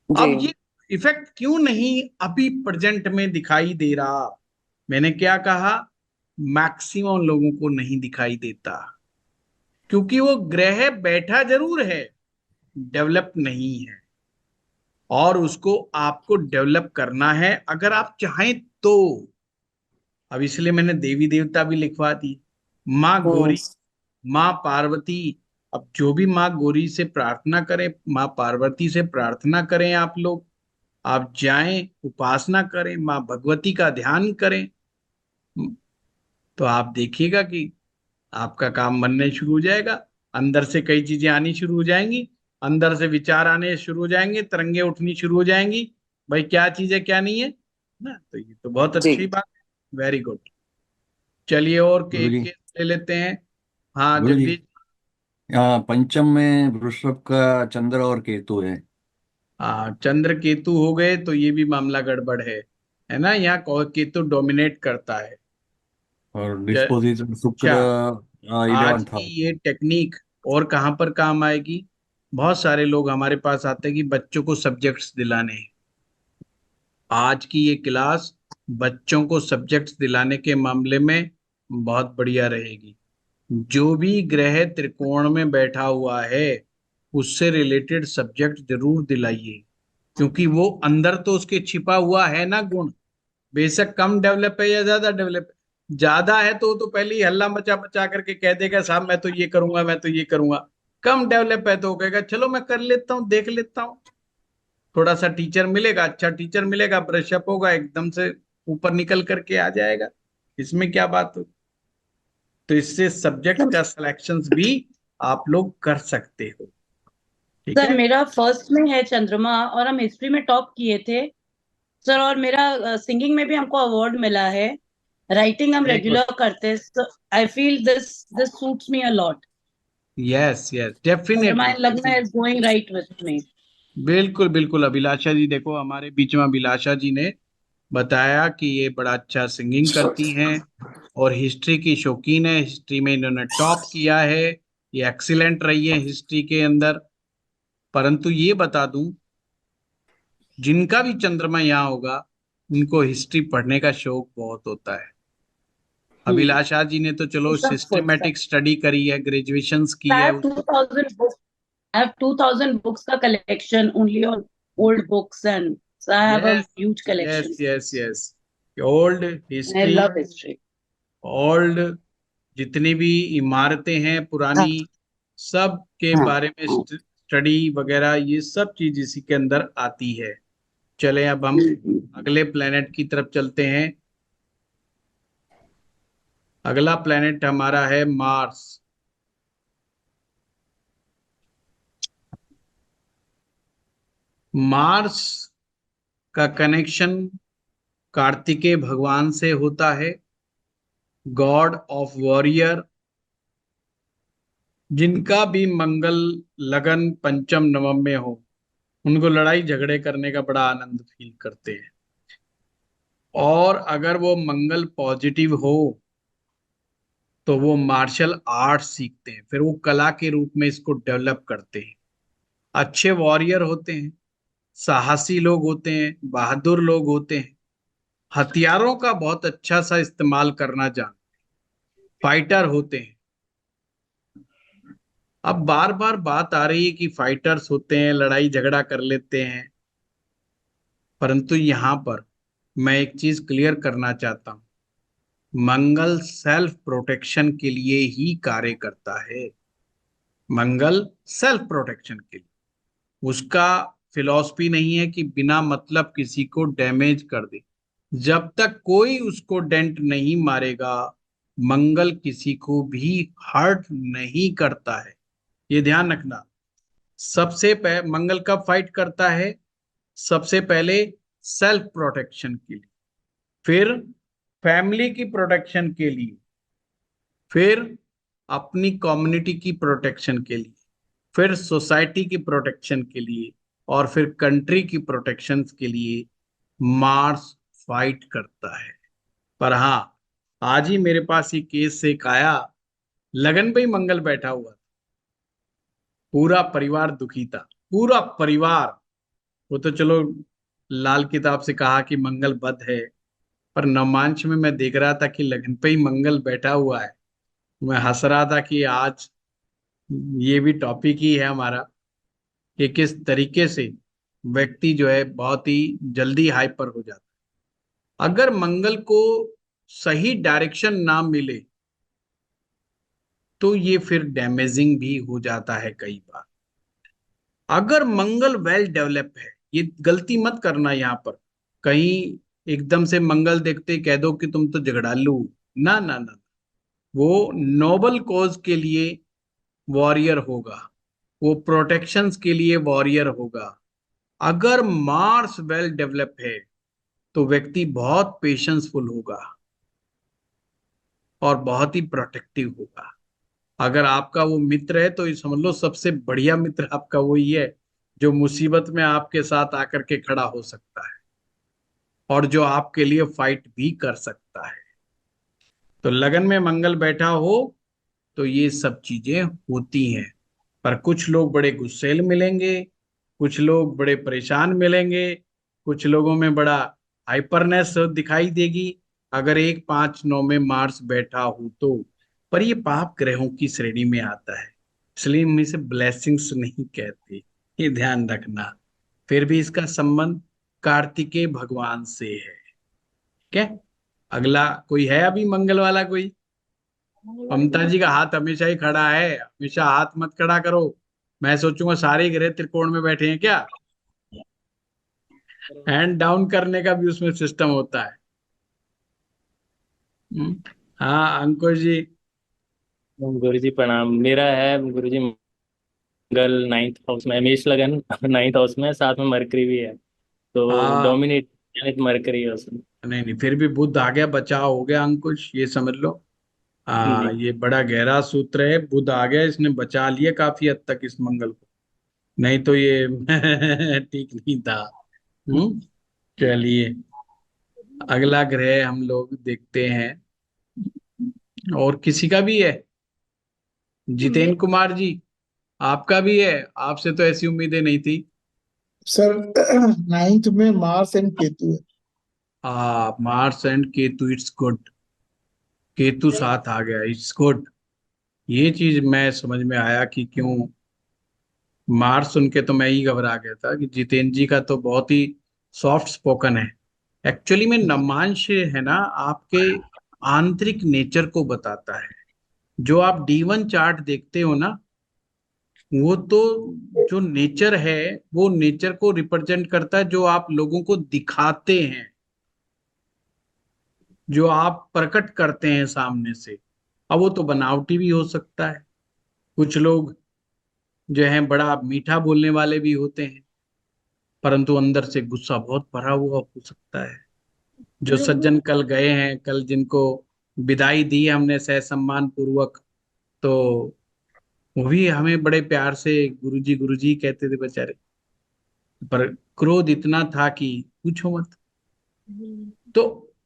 अब ये इफेक्ट क्यों नहीं अभी प्रेजेंट में दिखाई दे रहा? मैंने क्या कहा, मैक्सिमम लोगों को नहीं दिखाई देता, क्योंकि वो ग्रह बैठा जरूर है, डेवलप नहीं है। और उसको आपको डेवलप करना है अगर आप चाहें तो। अब इसलिए मैंने देवी देवता भी लिखवा दी, माँ गौरी, माँ पार्वती। अब जो भी माँ गौरी से प्रार्थना करें, माँ पार्वती से प्रार्थना करें, आप लोग आप जाएं, उपासना करें, माँ भगवती का ध्यान करें, तो आप देखिएगा कि आपका काम बनने शुरू हो जाएगा। अंदर से कई चीजें आनी शुरू हो जाएंगी, अंदर से विचार आने शुरू हो जाएंगे, तरंगे उठनी शुरू हो जाएंगी। भाई क्या चीज है क्या नहीं है ना, तो ये तो बहुत अच्छी बात है। Very good. चलिए और गुरु एक जी। केस ले लेते हैं। हाँ गुरु जी, जगदीश। पंचम में वृषभ का चंद्र और केतु है। हाँ चंद्र केतु हो गए तो ये भी मामला गड़बड़ है ना। यहाँ केतु डोमिनेट करता है। और ज- डिस्पोजिशन शुक्र अच्छा, आज 11th की हाउस। ये टेक्निक और कहाँ पर काम आएगी? बहुत सारे लोग हमारे पास आते हैं कि बच्चों को सब्जेक्ट्स दिलाने हैं। आज की ये क्लास बच्चों को सब्जेक्ट्स दिलाने के मामले में बहुत बढ़िया रहेगी। जो भी ग्रह त्रिकोण में बैठा हुआ है उससे रिलेटेड सब्जेक्ट जरूर दिलाइए, क्योंकि वो अंदर तो उसके छिपा हुआ है ना गुण। बेशक कम डेवलप है या ज्यादा डेवलप है, ज्यादा है तो वो तो पहले ही हल्ला मचा मचा करके कह देगा साहब मैं तो ये करूंगा, मैं तो ये करूंगा। कम डेवलप है तो वो कहेगा चलो मैं कर लेता हूँ, देख लेता हूँ। थोड़ा सा टीचर मिलेगा, अच्छा टीचर मिलेगा, ब्रशअप होगा, एकदम से ऊपर निकल करके आ जाएगा। इसमें क्या बात हो? तो इससे सब्जेक्ट का सिलेक्शंस भी आप लोग कर सकते हो। ठीक सर है। मेरा फर्स्ट में है चंद्रमा, और हम हिस्ट्री में टॉप किए थे सर, और मेरा सिंगिंग में भी हमको अवार्ड मिला है। राइटिंग हम वेरी गुड। रेगुलर करते हैं। I feel this suits me a lot. Yes yes चंद्रमा डेफिनेटली इन लग्न is going right with me. बिल्कुल बिल्कुल। अभिलाषा जी देखो हमारे बीच में, अभिलाषा जी ने बताया कि ये बड़ा अच्छा सिंगिंग करती हैं और हिस्ट्री की शौकीन है, हिस्ट्री में इन्होंने टॉप किया है, ये एक्सीलेंट रही है हिस्ट्री के अंदर। परंतु ये बता दूं, जिनका भी चंद्रमा यहाँ होगा उनको हिस्ट्री पढ़ने का शौक बहुत होता है। अभिलाषा जी ने तो चलो सब कुछ सिस्टमेटिक स्टडी करी है, ग्रेजुएशंस की I है। have 2000 books. I have 2000 books का collection only on old books, and so I have a yes huge collection. Yes yes yes, old I history, love history. Old जितनी भी इमारतें हैं पुरानी, सब के बारे में स्टडी वगैरह, ये सब चीज इसी के अंदर आती है। चले अब हम अगले प्लेनेट की तरफ चलते हैं। अगला प्लेनेट हमारा है मार्स। मार्स का कनेक्शन कार्तिकेय भगवान से होता है, गॉड ऑफ वॉरियर, जिनका भी मंगल लगन पंचम नवम में हो, उनको लड़ाई झगड़े करने का बड़ा आनंद फील करते हैं। और अगर वो मंगल पॉजिटिव हो तो वो मार्शल आर्ट सीखते हैं, फिर वो कला के रूप में इसको डेवलप करते हैं। अच्छे वॉरियर होते हैं, साहसी लोग होते हैं, बहादुर लोग होते हैं, हथियारों का बहुत अच्छा सा इस्तेमाल करना जानते हैं, फाइटर होते हैं। अब बार बार बात आ रही है कि फाइटर्स होते हैं, लड़ाई झगड़ा कर लेते हैं, परंतु यहां पर मैं एक चीज क्लियर करना चाहता हूं, मंगल सेल्फ प्रोटेक्शन के लिए ही कार्य करता है। मंगल सेल्फ प्रोटेक्शन के लिए, उसका फिलॉसफी नहीं है कि बिना मतलब किसी को डैमेज कर दे। जब तक कोई उसको डेंट नहीं मारेगा, मंगल किसी को भी हर्ट नहीं करता है। ये ध्यान रखना। मंगल कब फाइट करता है? सबसे पहले सेल्फ प्रोटेक्शन के लिए, फिर फैमिली की प्रोटेक्शन के लिए, फिर अपनी कम्युनिटी की प्रोटेक्शन के लिए, फिर सोसाइटी की प्रोटेक्शन के लिए, और फिर कंट्री की प्रोटेक्शन के लिए मार्स फाइट करता है। पर हाँ, आज ही मेरे पास ये केस एक आया, लगन पे ही मंगल बैठा हुआ था, पूरा परिवार दुखी था, पूरा परिवार। वो तो चलो लाल किताब से कहा कि मंगल बद है, पर नवमांश में मैं देख रहा था कि लगन पे ही मंगल बैठा हुआ है। मैं हंस रहा था कि आज ये भी टॉपिक ही है हमारा, कि किस तरीके से व्यक्ति जो है बहुत ही जल्दी हाइपर हो जाता है। अगर मंगल को सही डायरेक्शन ना मिले तो ये फिर डैमेजिंग भी हो जाता है कई बार। अगर मंगल वेल डेवलप है, ये गलती मत करना यहाँ पर, कहीं एकदम से मंगल देखते कह दो कि तुम तो झगड़ालू। ना ना ना, वो नोबल कॉज के लिए वॉरियर होगा, वो प्रोटेक्शंस के लिए वॉरियर होगा। अगर मार्स वेल डेवलप है तो व्यक्ति बहुत पेशेंसफुल होगा और बहुत ही प्रोटेक्टिव होगा। अगर आपका वो मित्र है तो ये समझ लो सबसे बढ़िया मित्र आपका वही है जो मुसीबत में आपके साथ आकर के खड़ा हो सकता है और जो आपके लिए फाइट भी कर सकता है। तो लगन में मंगल बैठा हो तो ये सब चीजें होती हैं। पर कुछ लोग बड़े गुस्सैल मिलेंगे, कुछ लोग बड़े परेशान मिलेंगे, कुछ लोगों में बड़ा हाइपरनेस दिखाई देगी अगर 1 5 9 में मार्स बैठा हो तो। पर ये पाप ग्रहों की श्रेणी में आता है, इसलिए हम इसे ब्लेसिंग्स नहीं कहते, ये ध्यान रखना। फिर भी इसका संबंध कार्तिकेय भगवान से है। क्या अगला कोई है अभी मंगल वाला कोई? ममता जी का हाथ हमेशा ही खड़ा है, हमेशा हाथ मत खड़ा करो, मैं सोचूंगा सारे ग्रह त्रिकोण में बैठे हैं क्या। हैंड डाउन करने का भी उसमें सिस्टम होता है। हम्म, हाँ अंकुश जी। गुरु जी प्रणाम। मेरा है गुरु जी मंगल 9th हाउस में, मेष लगन 9th हाउस में, साथ में मरकरी भी है, तो हाँ डोमिनेट मरकरी है उसमें। नहीं नहीं, फिर भी बुध आ गया, बचाव हो गया अंकुश, ये समझ लो। जी। ये बड़ा गहरा सूत्र है, बुध आ गया, इसने बचा लिया काफी हद तक इस मंगल को, नहीं तो ये ठीक नहीं था। चलिए अगला ग्रह हम लोग देखते हैं, और किसी का भी है? जितेंद्र कुमार जी आपका भी है? आपसे तो ऐसी उम्मीदें नहीं थी। सर 9th में मार्स एंड केतु है। Mars and Ketu, it's good. Ketu साथ आ गया, इट्स गुड। ये चीज मैं समझ में आया कि क्यों मार्स सुन के तो मैं ही घबरा गया था कि जितेंद्र जी का तो बहुत ही सॉफ्ट स्पोकन है। एक्चुअली में नमांश है ना, आपके आंतरिक नेचर को बताता है। जो आप D1 चार्ट देखते हो ना, वो तो जो नेचर है वो नेचर को रिप्रेजेंट करता है, जो आप लोगों को दिखाते हैं, जो आप प्रकट करते हैं सामने से। अब वो तो बनावटी भी हो सकता है, कुछ लोग जो हैं बड़ा मीठा बोलने वाले भी होते हैं, परंतु अंदर से गुस्सा बहुत भरा हुआ हो सकता है। जो सज्जन कल गए हैं, कल जिनको विदाई दी हमने सह सम्मान पूर्वक, तो वो भी हमें बड़े प्यार से गुरुजी कहते थे बेचारे, पर क्रोध इतना था कि पूछो मत। तो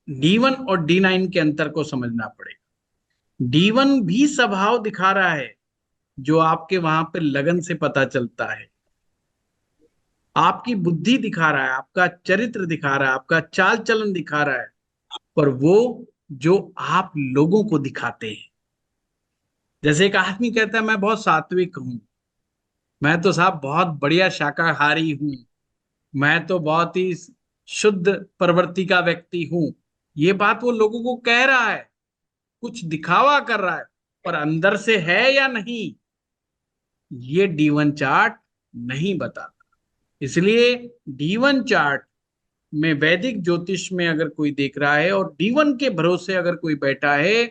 D1 और D9 के अंतर को समझना पड़ेगा। D1 भी स्वभाव दिखा रहा है, जो आपके वहां पे लगन से पता चलता है। आपकी बुद्धि दिखा रहा है, आपका चरित्र दिखा रहा है, आपका चाल चलन दिखा रहा है, पर वो जो आप लोगों को दिखाते हैं। जैसे एक आदमी कहता है मैं बहुत सात्विक हूं, मैं तो साहब बहुत बढ़िया शाकाहारी हूं, मैं तो बहुत ही शुद्ध प्रवृत्ति का व्यक्ति हूं। ये बात वो लोगों को कह रहा है, कुछ दिखावा कर रहा है, पर अंदर से है या नहीं, ये D1 चार्ट नहीं बताता। इसलिए D1 चार्ट में, वैदिक ज्योतिष में अगर कोई देख रहा है और D1 के भरोसे अगर कोई बैठा है,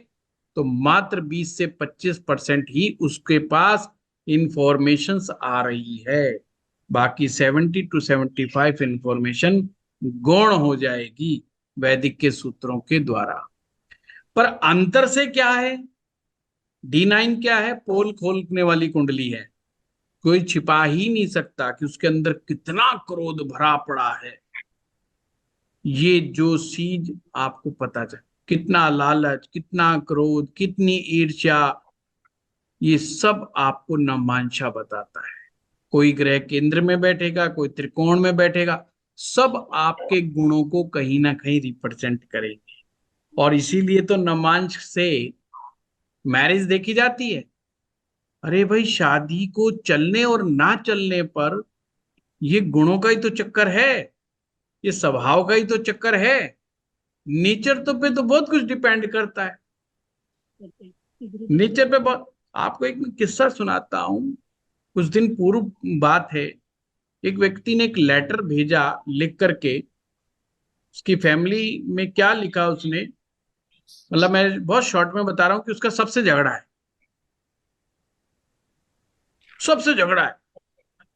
तो मात्र 20 से 25% ही उसके पास इंफॉर्मेशंस आ रही है। बाकी 70 to 75 इंफॉर्मेशन गौण हो जाएगी वैदिक के सूत्रों के द्वारा। पर अंतर से क्या है? D9 क्या है? पोल खोलने वाली कुंडली है। कोई छिपा ही नहीं सकता कि उसके अंदर कितना क्रोध भरा पड़ा है। ये जो चीज आपको पता चले, कितना लालच, कितना क्रोध, कितनी ईर्ष्या, ये सब आपको नमांशा बताता है। कोई ग्रह केंद्र में बैठेगा, कोई त्रिकोण में बैठेगा, सब आपके गुणों को कहीं ना कहीं रिप्रेजेंट करेंगे। और इसीलिए तो नमांश से मैरिज देखी जाती है। अरे भाई, शादी को चलने और ना चलने पर ये गुणों का ही तो चक्कर है, ये स्वभाव का ही तो चक्कर है। नेचर तो पे तो बहुत कुछ डिपेंड करता है। नेचर पे बहुत। आपको एक मैं किस्सा सुनाता हूं। कुछ दिन पूर्व बात है, एक व्यक्ति ने एक लेटर भेजा लिख करके। उसकी फैमिली में क्या लिखा उसने, मतलब मैं बहुत शॉर्ट में बता रहा हूं कि उसका सबसे झगड़ा है, सबसे झगड़ा है।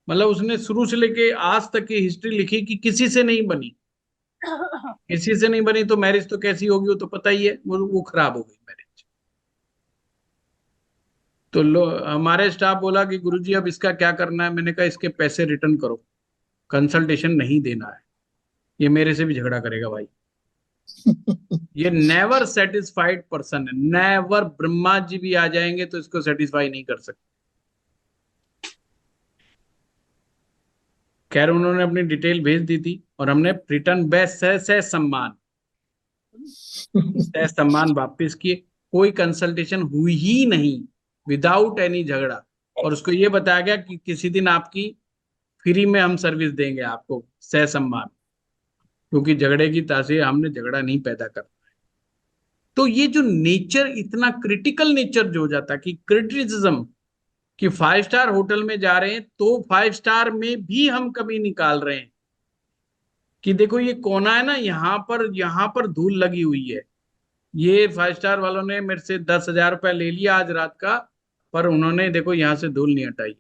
मतलब उसने शुरू से लेके आज तक की हिस्ट्री लिखी कि किसी से नहीं बनी, किसी से नहीं बनी, तो मैरिज तो कैसी होगी वो तो पता ही है, वो खराब हो गई मैरिज। तो हमारे स्टाफ बोला कि गुरुजी अब इसका क्या करना है। मैंने कहा इसके पैसे रिटर्न करो, कंसल्टेशन नहीं देना है, ये मेरे से भी झगड़ा करेगा भाई। ये नेवर सेटिस्फाइड पर्सन है, नेवर। ब्रह्मा जी भी आ जाएंगे तो इसको सेटिस्फाई नहीं कर सकते। खैर उन्होंने अपनी डिटेल भेज दी थी और हमने रिटर्न बेस्ट सह सम्मान सह सम्मान वापिस किए। कोई कंसल्टेशन हुई ही नहीं, विदाउट एनी झगड़ा। और उसको ये बताया गया कि किसी दिन आपकी फ्री में हम सर्विस देंगे आपको सह सम्मान, क्योंकि झगड़े की तासीर हमने झगड़ा नहीं पैदा कर। तो ये जो नेचर इतना क्रिटिकल नेचर जो हो जाता है कि क्रिटिसिज्म, कि 5 स्टार होटल में जा रहे हैं तो 5 स्टार में भी हम कमी निकाल रहे हैं कि देखो ये कोना है ना, यहाँ पर धूल लगी हुई है। ये 5 स्टार वालों ने मेरे से 10,000 रुपया ले लिया आज रात का, पर उन्होंने देखो यहाँ से धूल नहीं हटाई।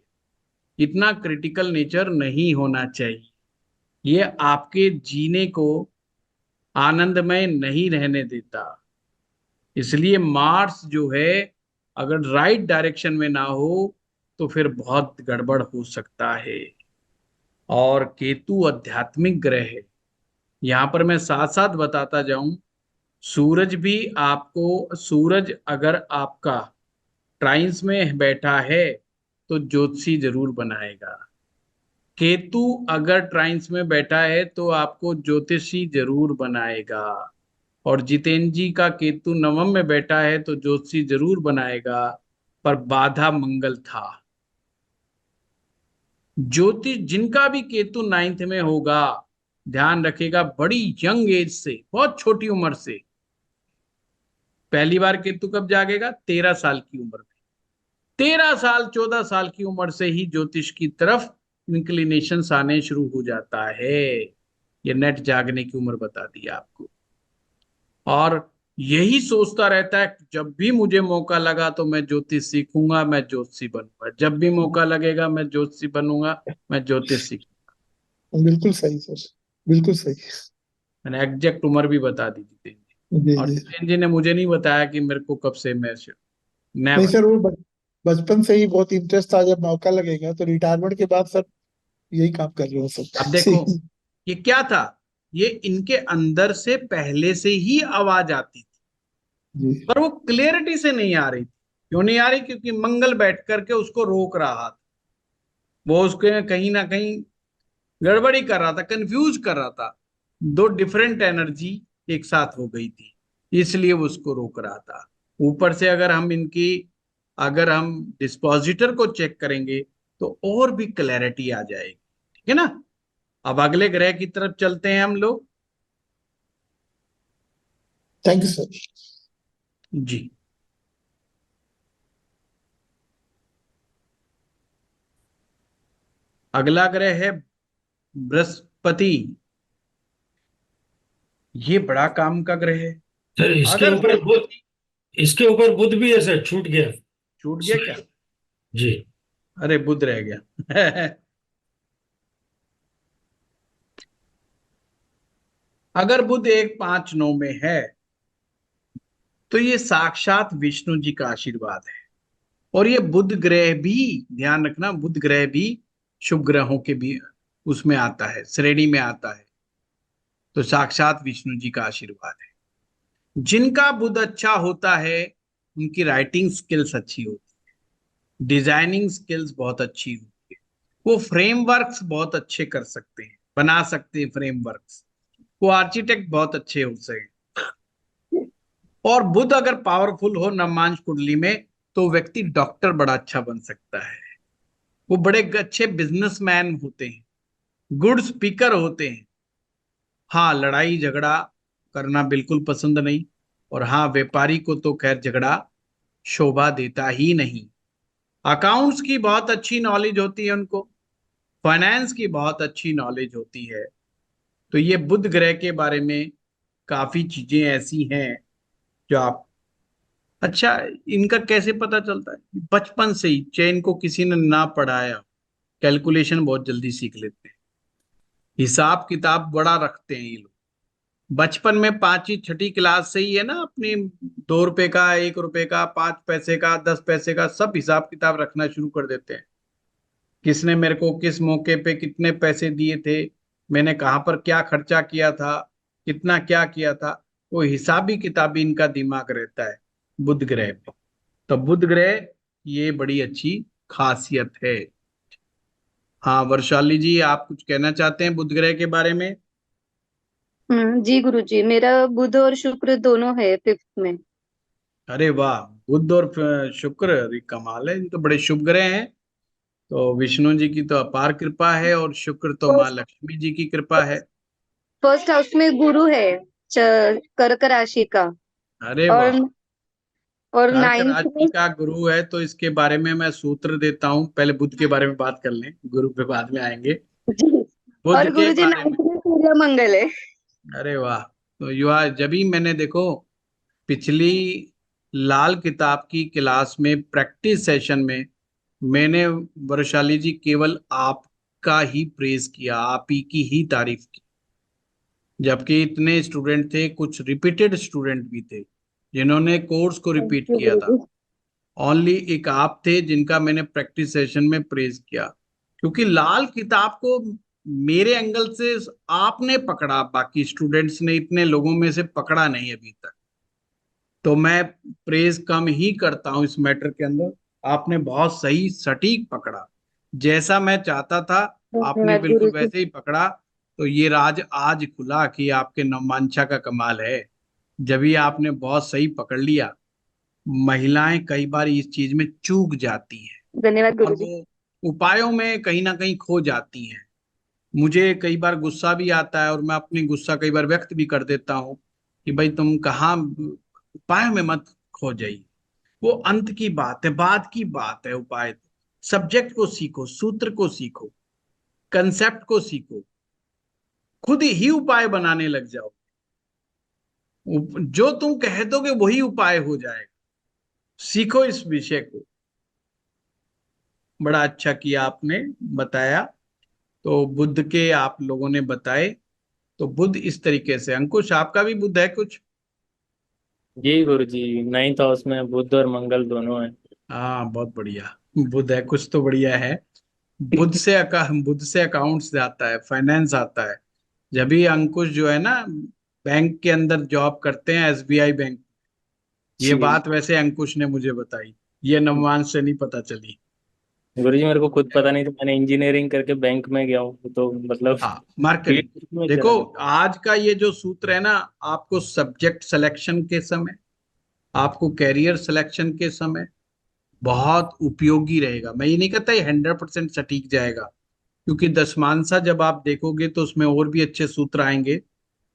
इतना क्रिटिकल नेचर नहीं होना चाहिए। ये आपके जीने को आनंदमय नहीं रहने देता। इसलिए मार्स जो है, अगर राइट डायरेक्शन में ना हो तो फिर बहुत गड़बड़ हो सकता है। और केतु आध्यात्मिक ग्रह है। यहां पर मैं साथ साथ बताता जाऊं, सूरज भी आपको, सूरज अगर आपका ट्राइंस में बैठा है तो ज्योतिषी जरूर बनाएगा। केतु अगर ट्राइंस में बैठा है तो आपको ज्योतिषी जरूर बनाएगा। और जितेंद्र जी का केतु नवम में बैठा है तो ज्योतिषी जरूर बनाएगा, पर बाधा मंगल था। ज्योतिष जिनका भी केतु 9th में होगा, ध्यान रखेगा, बड़ी यंग एज से, बहुत छोटी उम्र से। पहली बार केतु कब जागेगा? 13 साल की उम्र में। 13 साल 14 साल की उम्र से ही ज्योतिष की तरफ इंक्लिनेशन आने शुरू हो जाता है। ये नेट जागने की उम्र बता दी आपको। और यही सोचता रहता है जब भी मुझे मौका लगा तो मैं ज्योतिष सीखूंगा, मैं ज्योतिषी बनूंगा, जब भी मौका लगेगा मैं ज्योतिषी बनूंगा, मैं ज्योतिष सीखूंगा। बिल्कुल सही सर, बिल्कुल सही। मैंने एग्जैक्ट उम्र भी बता दी जितेंद्र जी। जी और जी। जितेंद्र जी ने मुझे नहीं बताया कि मेरे को कब से मैं नहीं नेवर। सर, वो बचपन से ही बहुत इंटरेस्ट था, जब मौका लगेगा तो रिटायरमेंट के बाद सर यही काम कर रहे हो अब सर। देखो ये क्या था, ये इनके अंदर से पहले से ही आवाज आती थी, जी पर वो क्लियरिटी से नहीं आ रही थी। क्यों नहीं आ रही? क्योंकि मंगल बैठ करके उसको रोक रहा था, वो उसके कहीं ना कहीं गड़बड़ी कर रहा था, कंफ्यूज कर रहा था। दो डिफरेंट एनर्जी एक साथ हो गई थी, इसलिए वो उसको रोक रहा था। ऊपर से अगर हम डिस्पोजिटर को चेक करेंगे तो और भी क्लैरिटी आ जाएगी। ठीक है ना? अब अगले ग्रह की तरफ चलते हैं हम लोग। Thank you sir. जी, अगला ग्रह है बृहस्पति। ये बड़ा काम का ग्रह है। सर अगर बृहस्पति इसके ऊपर बुध भी है सर, छूट गया। छूट गया क्या? जी। अरे बुध रह गया। अगर बुध 1 5 9 में है तो ये साक्षात विष्णु जी का आशीर्वाद है। और ये बुध ग्रह भी, ध्यान रखना, बुध ग्रह भी शुभ ग्रहों के भी उसमें आता है, श्रेणी में आता है। तो साक्षात विष्णु जी का आशीर्वाद है। जिनका बुध अच्छा होता है उनकी राइटिंग स्किल्स अच्छी होती है, डिजाइनिंग स्किल्स बहुत अच्छी होती है, वो फ्रेमवर्क्स बहुत अच्छे कर सकते हैं, बना सकते हैं फ्रेमवर्क्स, वो आर्किटेक्ट बहुत अच्छे हो सके। और बुध अगर पावरफुल हो नवमांश कुंडली में तो व्यक्ति डॉक्टर बड़ा अच्छा बन सकता है, वो बड़े अच्छे बिजनेसमैन होते हैं, गुड स्पीकर होते हैं। हाँ, लड़ाई झगड़ा करना बिल्कुल पसंद नहीं। और हाँ, व्यापारी को तो खैर झगड़ा शोभा देता ही नहीं। अकाउंट्स की बहुत अच्छी नॉलेज होती है उनको, फाइनेंस की बहुत अच्छी नॉलेज होती है। तो ये बुध ग्रह के बारे में काफी चीजें ऐसी हैं जो आप, अच्छा, इनका कैसे पता चलता है? बचपन से ही, चाहे इनको किसी ने ना पढ़ाया, कैलकुलेशन बहुत जल्दी सीख लेते हैं, हिसाब किताब बड़ा रखते हैं ये लोग। बचपन में 5वीं 6ठी क्लास से ही है ना, अपनी 2 रुपए का, 1 रुपए का, 5 पैसे का, 10 पैसे का सब हिसाब किताब रखना शुरू कर देते हैं। किसने मेरे को किस मौके पे कितने पैसे दिए थे, मैंने कहाँ पर क्या खर्चा किया था, कितना क्या किया था, वो हिसाबी किताबी इनका दिमाग रहता है बुध ग्रह पे। तो बुध ग्रह ये बड़ी अच्छी खासियत है। हाँ वर्षाली जी, आप कुछ कहना चाहते हैं बुध ग्रह के बारे में? जी गुरुजी, मेरा बुध और शुक्र दोनों है 5th में। अरे वाह, बुध और शुक्र, अरे कमाल है, ये तो बड़े शुभ ग्रह हैं। तो विष्णु जी की तो अपार कृपा है और शुक्र तो माँ फर्स्ट लक्ष्मी जी की कृपा है। फर्स्ट हाउस में गुरु है, कर्क राशि का। अरे वाह, और और कर्क 9th राशि में। का गुरु है तो इसके बारे में मैं सूत्र देता हूँ। पहले बुध के बारे में बात कर लें, गुरु पे बाद में आएंगे। जी। बुध और के गुरुजी बारे में, 9th में सूर्य मंगल है। अरे वाह, तो युवा, जब ही मैंने देखो पिछली लाल किताब की क्लास में प्रैक्टिस सेशन में मैंने, वैशाली जी, केवल आपका ही प्रेज किया, आप ही की ही तारीफ की। जबकि इतने स्टूडेंट थे, कुछ रिपीटेड स्टूडेंट भी थे जिन्होंने कोर्स को थैंक रिपीट यू किया था। गुरुजी। ओनली एक आप थे जिनका मैंने प्रैक्टिस सेशन में प्रेज किया, क्योंकि लाल किताब को मेरे एंगल से आपने पकड़ा, बाकी स्टूडेंट्स ने इतने लोगों में से पकड़ा नहीं अभी तक। तो मैं प्रेज कम ही करता हूं इस मैटर के अंदर। आपने बहुत सही सटीक पकड़ा, जैसा मैं चाहता था आपने धन्यवाद बिल्कुल गुरुजी। वैसे ही पकड़ा। तो ये राज आज खुला कि आपके नवमांशा का कमाल है। जब भी आपने बहुत सही पकड़ लिया। महिलाएं कई बार इस चीज में चूक जाती हैं धन्यवाद और गुरुजी। वो उपायों में कहीं ना कहीं खो जाती हैं। मुझे कई बार गुस्सा भी आता है और मैं अपनी गुस्सा कई बार व्यक्त भी कर देता हूँ कि भाई तुम कहाँ उपाय में मत खो जाइए। वो अंत की बात है, बाद की बात है। उपाय तो सब्जेक्ट को सीखो, सूत्र को सीखो, कंसेप्ट को सीखो, खुद ही उपाय बनाने लग जाओ। जो तुम कह दोगे वही उपाय हो जाएगा। सीखो इस विषय को। बड़ा अच्छा किया आपने बताया। तो बुद्ध के आप लोगों ने बताए, तो बुद्ध इस तरीके से। अंकुश, आपका भी बुद्ध है कुछ? जी गुरुजी, 9th हाउस में बुध और मंगल दोनों है। हाँ, बहुत बढ़िया। बुद्ध है कुछ तो बढ़िया है। बुद्ध से अकाउंट्स आता है, फाइनेंस आता है। जब भी अंकुश जो है ना बैंक के अंदर जॉब करते हैं, एसबीआई बैंक। ये जी बात वैसे अंकुश ने मुझे बताई, ये नववांश से नहीं पता चली। गुरुजी, मेरे को खुद पता नहीं था, मैंने इंजीनियरिंग करके बैंक में गया हूँ तो मतलब हाँ, मार्केटिंग। फील्ड में देखो, चला गया। आज का ये जो सूत्र है ना, आपको सब्जेक्ट सिलेक्शन के समय, आपको कैरियर सिलेक्शन के समय बहुत उपयोगी रहेगा। मैं ये नहीं कहता ये 100% सटीक जाएगा, क्योंकि दशमांशा जब आप देखोगे तो उसमें और भी अच्छे सूत्र आएंगे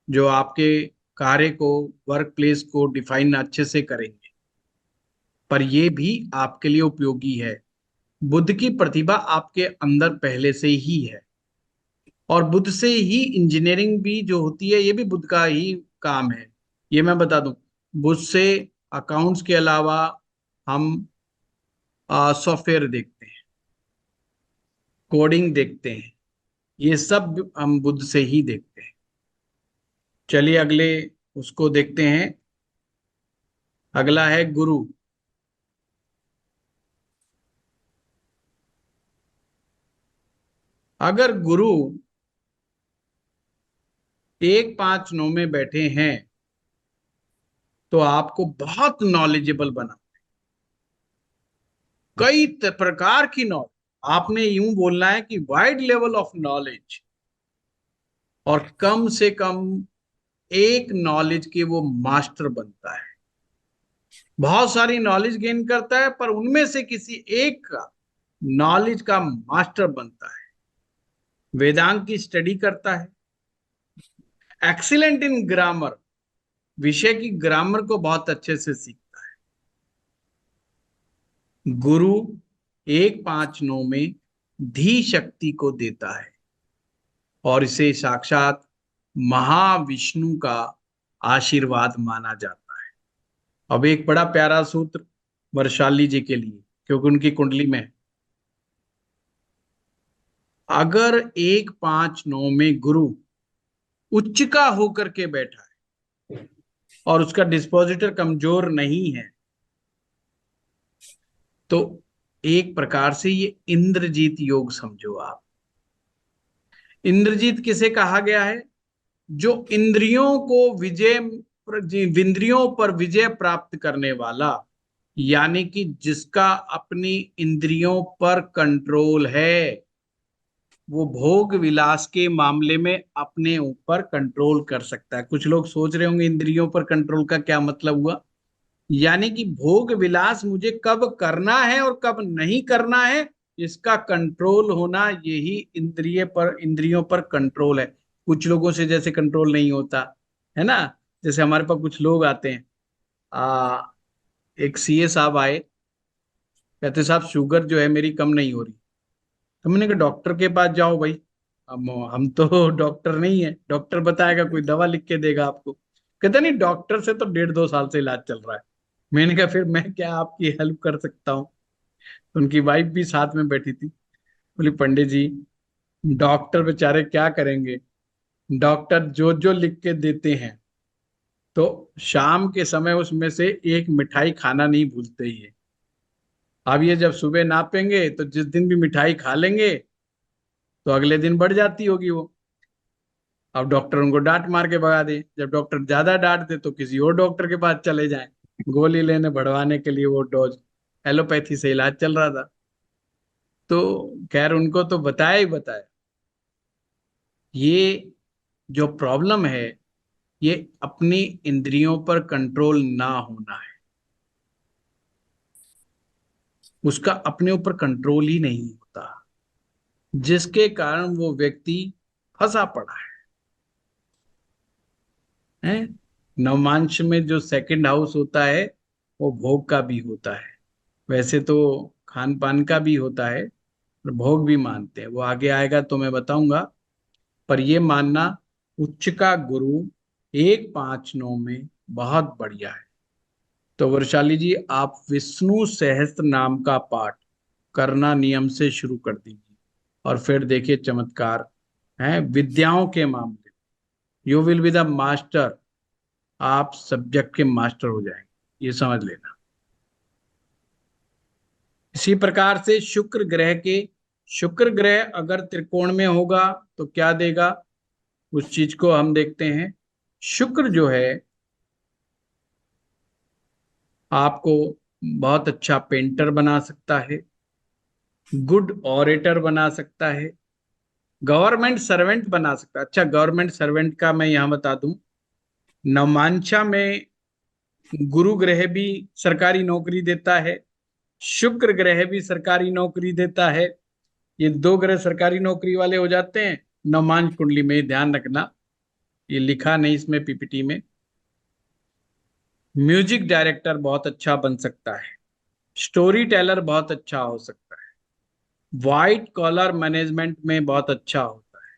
जो आपके कार्य को, वर्क प्लेस को डिफाइन अच्छे से करेंगे। पर ये भी आपके लिए उपयोगी है। बुद्ध की प्रतिभा आपके अंदर पहले से ही है, और बुद्ध से ही इंजीनियरिंग भी जो होती है, ये भी बुद्ध का ही काम है। ये मैं बता दूं, बुद्ध से अकाउंट्स के अलावा हम सॉफ्टवेयर देखते हैं, कोडिंग देखते हैं, ये सब हम बुद्ध से ही देखते हैं। चलिए अगले उसको देखते हैं। अगला है गुरु। अगर गुरु 1-5-9 में बैठे हैं तो आपको बहुत नॉलेजेबल बना, कई प्रकार की नॉलेज। आपने यूं बोलना है कि वाइड लेवल ऑफ नॉलेज, और कम से कम एक नॉलेज के वो मास्टर बनता है। बहुत सारी नॉलेज गेन करता है, पर उनमें से किसी एक का नॉलेज का मास्टर बनता है। वेदांत की स्टडी करता है, एक्सीलेंट इन ग्रामर, विषय की ग्रामर को बहुत अच्छे से सीखता है। गुरु 1-5-9 में धी शक्ति को देता है, और इसे साक्षात महाविष्णु का आशीर्वाद माना जाता है। अब एक बड़ा प्यारा सूत्र वर्षाली जी के लिए, क्योंकि उनकी कुंडली में है। अगर 1-5-9 में गुरु उच्च का होकर के बैठा है और उसका डिस्पोजिटर कमजोर नहीं है, तो एक प्रकार से ये इंद्रजीत योग समझो आप। इंद्रजीत किसे कहा गया है? जो इंद्रियों को इंद्रियों पर विजय प्राप्त करने वाला, यानी कि जिसका अपनी इंद्रियों पर कंट्रोल है, वो भोग विलास के मामले में अपने ऊपर कंट्रोल कर सकता है। कुछ लोग सोच रहे होंगे इंद्रियों पर कंट्रोल का क्या मतलब हुआ। यानी कि भोग विलास मुझे कब करना है और कब नहीं करना है, इसका कंट्रोल होना, यही इंद्रियों पर कंट्रोल है। कुछ लोगों से जैसे कंट्रोल नहीं होता है ना। जैसे हमारे पास कुछ लोग आते हैं, आ, एक सीए साहब आए, कहते साहब शुगर जो है मेरी कम नहीं हो रही। तो मैंने कहा डॉक्टर के पास जाओ भाई। हम तो डॉक्टर नहीं है, डॉक्टर बताएगा, कोई दवा लिख के देगा आपको। कहते नहीं, डॉक्टर से तो 1.5-2 साल से इलाज चल रहा है। मैंने कहा फिर मैं क्या आपकी हेल्प कर सकता हूँ। उनकी वाइफ भी साथ में बैठी थी। बोली पंडित जी, डॉक्टर बेचारे क्या करेंगे, डॉक्टर जो जो लिख के देते हैं, तो शाम के समय उसमें से एक मिठाई खाना नहीं भूलते ही है। अब ये जब सुबह नापेंगे तो जिस दिन भी मिठाई खा लेंगे तो अगले दिन बढ़ जाती होगी वो। अब डॉक्टर उनको डांट मार के भगा दे। जब डॉक्टर ज्यादा डांट दे तो किसी और डॉक्टर के पास चले जाएं, गोली लेने बढ़वाने के लिए वो डोज। एलोपैथी से इलाज चल रहा था। तो खैर उनको तो बताया ही बताया। ये जो प्रॉब्लम है, ये अपनी इंद्रियों पर कंट्रोल ना होना है, उसका अपने ऊपर कंट्रोल ही नहीं होता, जिसके कारण वो व्यक्ति फंसा पड़ा है। नवमांश में जो सेकंड हाउस होता है वो भोग का भी होता है, वैसे तो खान पान का भी होता है, पर भोग भी मानते हैं, वो आगे आएगा तो मैं बताऊंगा। पर ये मानना उच्च का गुरु 159 में बहुत बढ़िया है। तो वैशाली जी, आप विष्णु सहस्त्र नाम का पाठ करना नियम से शुरू कर दीजिए, और फिर देखिए चमत्कार है विद्याओं के मामले, you will be the master, आप सब्जेक्ट के मास्टर हो जाएंगे, ये समझ लेना। इसी प्रकार से शुक्र ग्रह अगर त्रिकोण में होगा तो क्या देगा, उस चीज को हम देखते हैं। शुक्र जो है आपको बहुत अच्छा पेंटर बना सकता है, गुड ऑरेटर बना सकता है, गवर्नमेंट सर्वेंट बना सकता है। अच्छा, गवर्नमेंट सर्वेंट का मैं यहां बता दूं, नवमांशा में गुरु ग्रह भी सरकारी नौकरी देता है, शुक्र ग्रह भी सरकारी नौकरी देता है। ये दो ग्रह सरकारी नौकरी वाले हो जाते हैं नवमांश कुंडली में, ध्यान रखना, ये लिखा नहीं इसमें पीपीटी में। म्यूजिक डायरेक्टर बहुत अच्छा बन सकता है, स्टोरी टेलर बहुत अच्छा हो सकता है, व्हाइट कॉलर मैनेजमेंट में बहुत अच्छा होता है,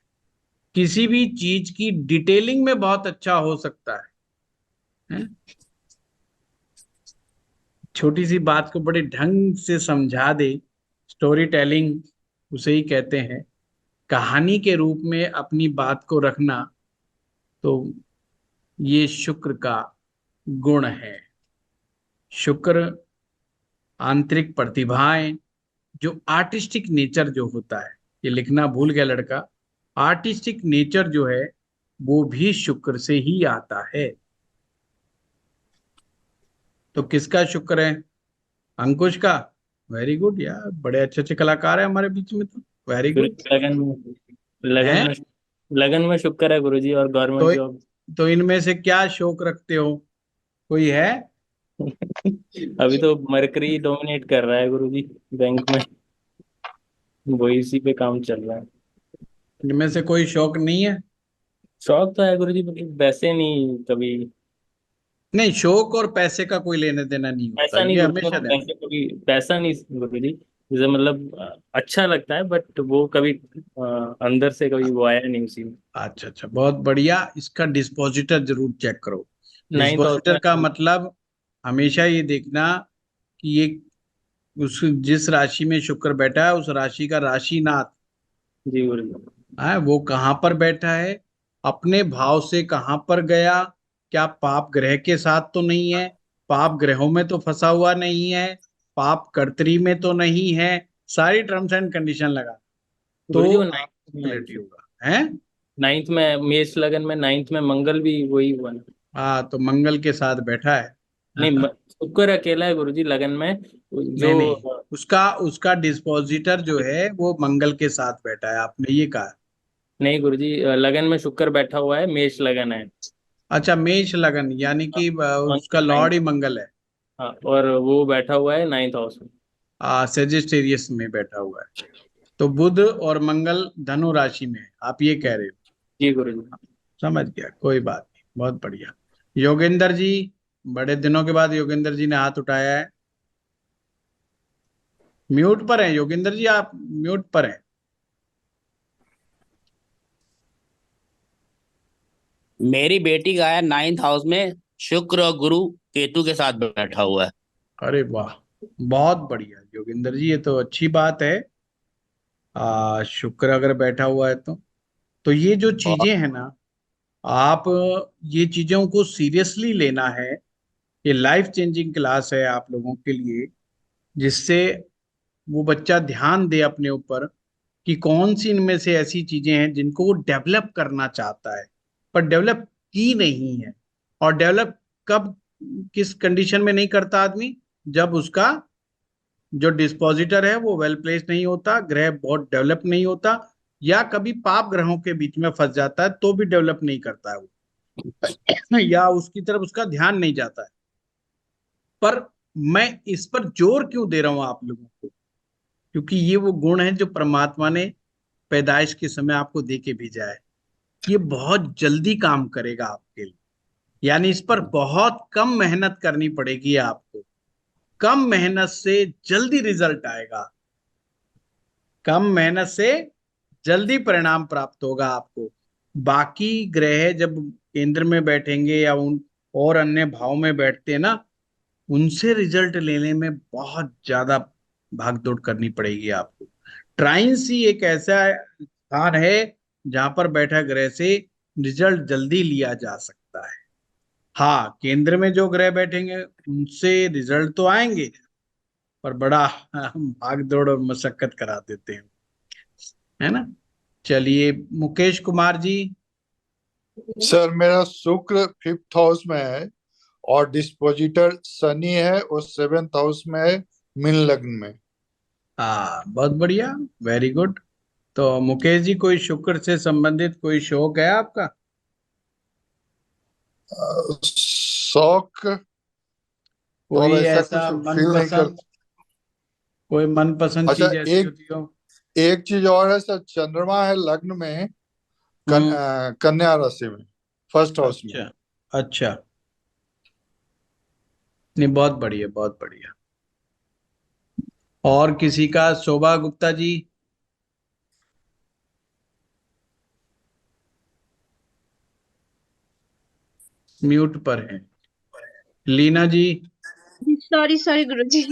किसी भी चीज की डिटेलिंग में बहुत अच्छा हो सकता है? छोटी सी बात को बड़े ढंग से समझा दे, स्टोरी टेलिंग उसे ही कहते हैं, कहानी के रूप में अपनी बात को रखना, तो ये शुक्र का गुण है। शुक्र आंतरिक प्रतिभाएं, जो आर्टिस्टिक नेचर जो होता है, ये लिखना भूल गया लड़का, आर्टिस्टिक नेचर जो है वो भी शुक्र से ही आता है। तो किसका शुक्र है? अंकुश का। वेरी गुड यार, बड़े अच्छे अच्छे कलाकार है हमारे बीच में, तो वेरी गुड लगन है। में लगन में शुक्र है गुरुजी, और गवर्नमेंट तो जॉब। तो इनमें से क्या शौक रखते हो, कोई है? अभी तो मरकरी डोमिनेट कर रहा है गुरुजी बैंक में, वही इसी पे काम चल रहा है। इनमें से कोई शौक नहीं है? शौक तो है गुरुजी, वैसे नहीं कभी। नहीं, शौक और पैसे का कोई लेने देना नहीं होता, पैसा नहीं ये गुरुजी, हमेशा ध्यान। पैसे कभी पैसा नहीं गुरुजी, जैसे मतलब अच्छा लगता है, बट वो कभी अंदर से कभी वो आया नहीं उसी में। अच्छा अच्छा, बहुत बढ़िया। इसका डिस्पोजिटर जरूर चेक करो। नाइन्थ हाउस डिस्पोजिटर का में। मतलब हमेशा ये देखना कि ये उस जिस राशि में शुक्र बैठा है उस राशि का राशिनाथ जी गुरुजी। है वो कहाँ पर बैठा है, अपने भाव से कहाँ पर गया, क्या पाप ग्रह के साथ तो नहीं है, पाप ग्रहों में तो फंसा हुआ नहीं है, पाप कर्तरी में तो नहीं है, सारी टर्म्स एंड कंडीशन लगा गुरुजी तो वो आपको क्लैरिटी होगा है। नाइन्थ में मेष लगन में, नाइन्थ में मंगल भी वही हुआ ना। हाँ, तो मंगल के साथ बैठा है। नहीं शुक्र अकेला है गुरुजी लगन में, जो नहीं नहीं, उसका उसका डिस्पोजिटर जो है वो मंगल के साथ बैठा है, आपने ये कहा। नहीं गुरुजी, लगन में शुक्र बैठा हुआ है, मेष लगन है। अच्छा, मेष लगन, यानी कि उसका नाइन्थ। लॉर्ड ही मंगल है। हाँ, और वो बैठा हुआ है नाइन्थ हाउस में। सेजिटेरियस में बैठा हुआ है, तो बुध और मंगल धनु राशि में है, आप ये कह रहे हो? जी गुरुजी। समझ गया, कोई बात नहीं, बहुत बढ़िया। योगेंद्र जी, बड़े दिनों के बाद योगेंद्र जी ने हाथ उठाया है। म्यूट पर हैं योगेंद्र जी, आप म्यूट पर हैं। मेरी बेटी का है 9th हाउस में, शुक्र और गुरु केतु के साथ बैठा हुआ है। अरे वाह, बहुत बढ़िया योगेंद्र जी, ये तो अच्छी बात है। शुक्र अगर बैठा हुआ है तो ये जो और चीजें हैं ना, आप ये चीजों को सीरियसली लेना है। ये लाइफ चेंजिंग क्लास है आप लोगों के लिए, जिससे वो बच्चा ध्यान दे अपने ऊपर कि कौन सी इनमें से ऐसी चीजें हैं जिनको वो डेवलप करना चाहता है पर डेवलप की नहीं है। और डेवलप कब, किस कंडीशन में नहीं करता आदमी, जब उसका जो डिस्पोजिटर है वो वेल प्लेस नहीं होता, ग्रह बहुत डेवलप नहीं होता, या कभी पाप ग्रहों के बीच में फंस जाता है तो भी डेवलप नहीं करता है वो। या उसकी तरफ उसका ध्यान नहीं जाता है। पर मैं इस पर जोर क्यों दे रहा हूं आप लोगों को, क्योंकि ये वो गुण है जो परमात्मा ने पैदाइश के समय आपको दे के भेजा है। ये बहुत जल्दी काम करेगा आपके लिए, यानी इस पर बहुत कम मेहनत करनी पड़ेगी आपको। कम मेहनत से जल्दी रिजल्ट आएगा, कम मेहनत से जल्दी परिणाम प्राप्त होगा आपको। बाकी ग्रह जब केंद्र में बैठेंगे या उन और अन्य भाव में बैठते हैं ना, उनसे रिजल्ट लेने में बहुत ज्यादा भागदौड़ करनी पड़ेगी आपको। ट्राइन्स ही एक ऐसा स्थान है जहां पर बैठा ग्रह से रिजल्ट जल्दी लिया जा सकता है। हाँ, केंद्र में जो ग्रह बैठेंगे उनसे रिजल्ट तो आएंगे, पर बड़ा भाग दौड़ और मशक्कत करा देते हैं, है ना। चलिए मुकेश कुमार जी। सर मेरा शुक्र 5th हाउस में है और डिस्पोजिटर शनि है और 7th हाउस में है, मीन लग्न में। हाँ, बहुत बढ़िया, वेरी गुड। तो मुकेश जी, कोई शुक्र से संबंधित कोई शौक है आपका? शौक कोई और ऐसा ऐसा कुछ फील नहीं कर। मनपसंद, कोई मनपसंद अच्छा, चीज ऐसी होती हो? एक चीज और है सर, चंद्रमा है लग्न में कन्या राशि में, 1st हाउस में। अच्छा अच्छा, नहीं बहुत बढ़िया, बहुत बढ़िया। और किसी का? शोभा गुप्ता जी। म्यूट पर है। लीना जी। सॉरी सॉरी गुरुजी।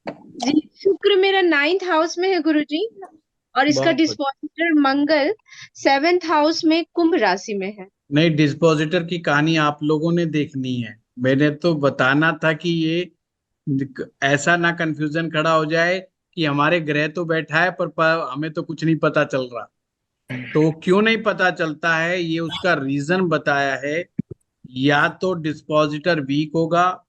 जी, शुक्र मेरा 9th हाउस में है गुरुजी, और इसका बहुत बढ़िया। डिस्पोजिटर मंगल 7th हाउस में कुंभ राशि में है। नहीं, डिस्पोजिटर की कहानी आप लोगों ने देखनी है, मैंने तो बताना था कि ये ऐसा ना कंफ्यूजन खड़ा हो जाए कि हमारे ग्रह तो बैठा है पर हमें तो कुछ नहीं पता चल रहा। तो क्यों नहीं पता चलता है, ये उसका रीजन बताया है। या तो डिस्पोजिटर वीक होगा,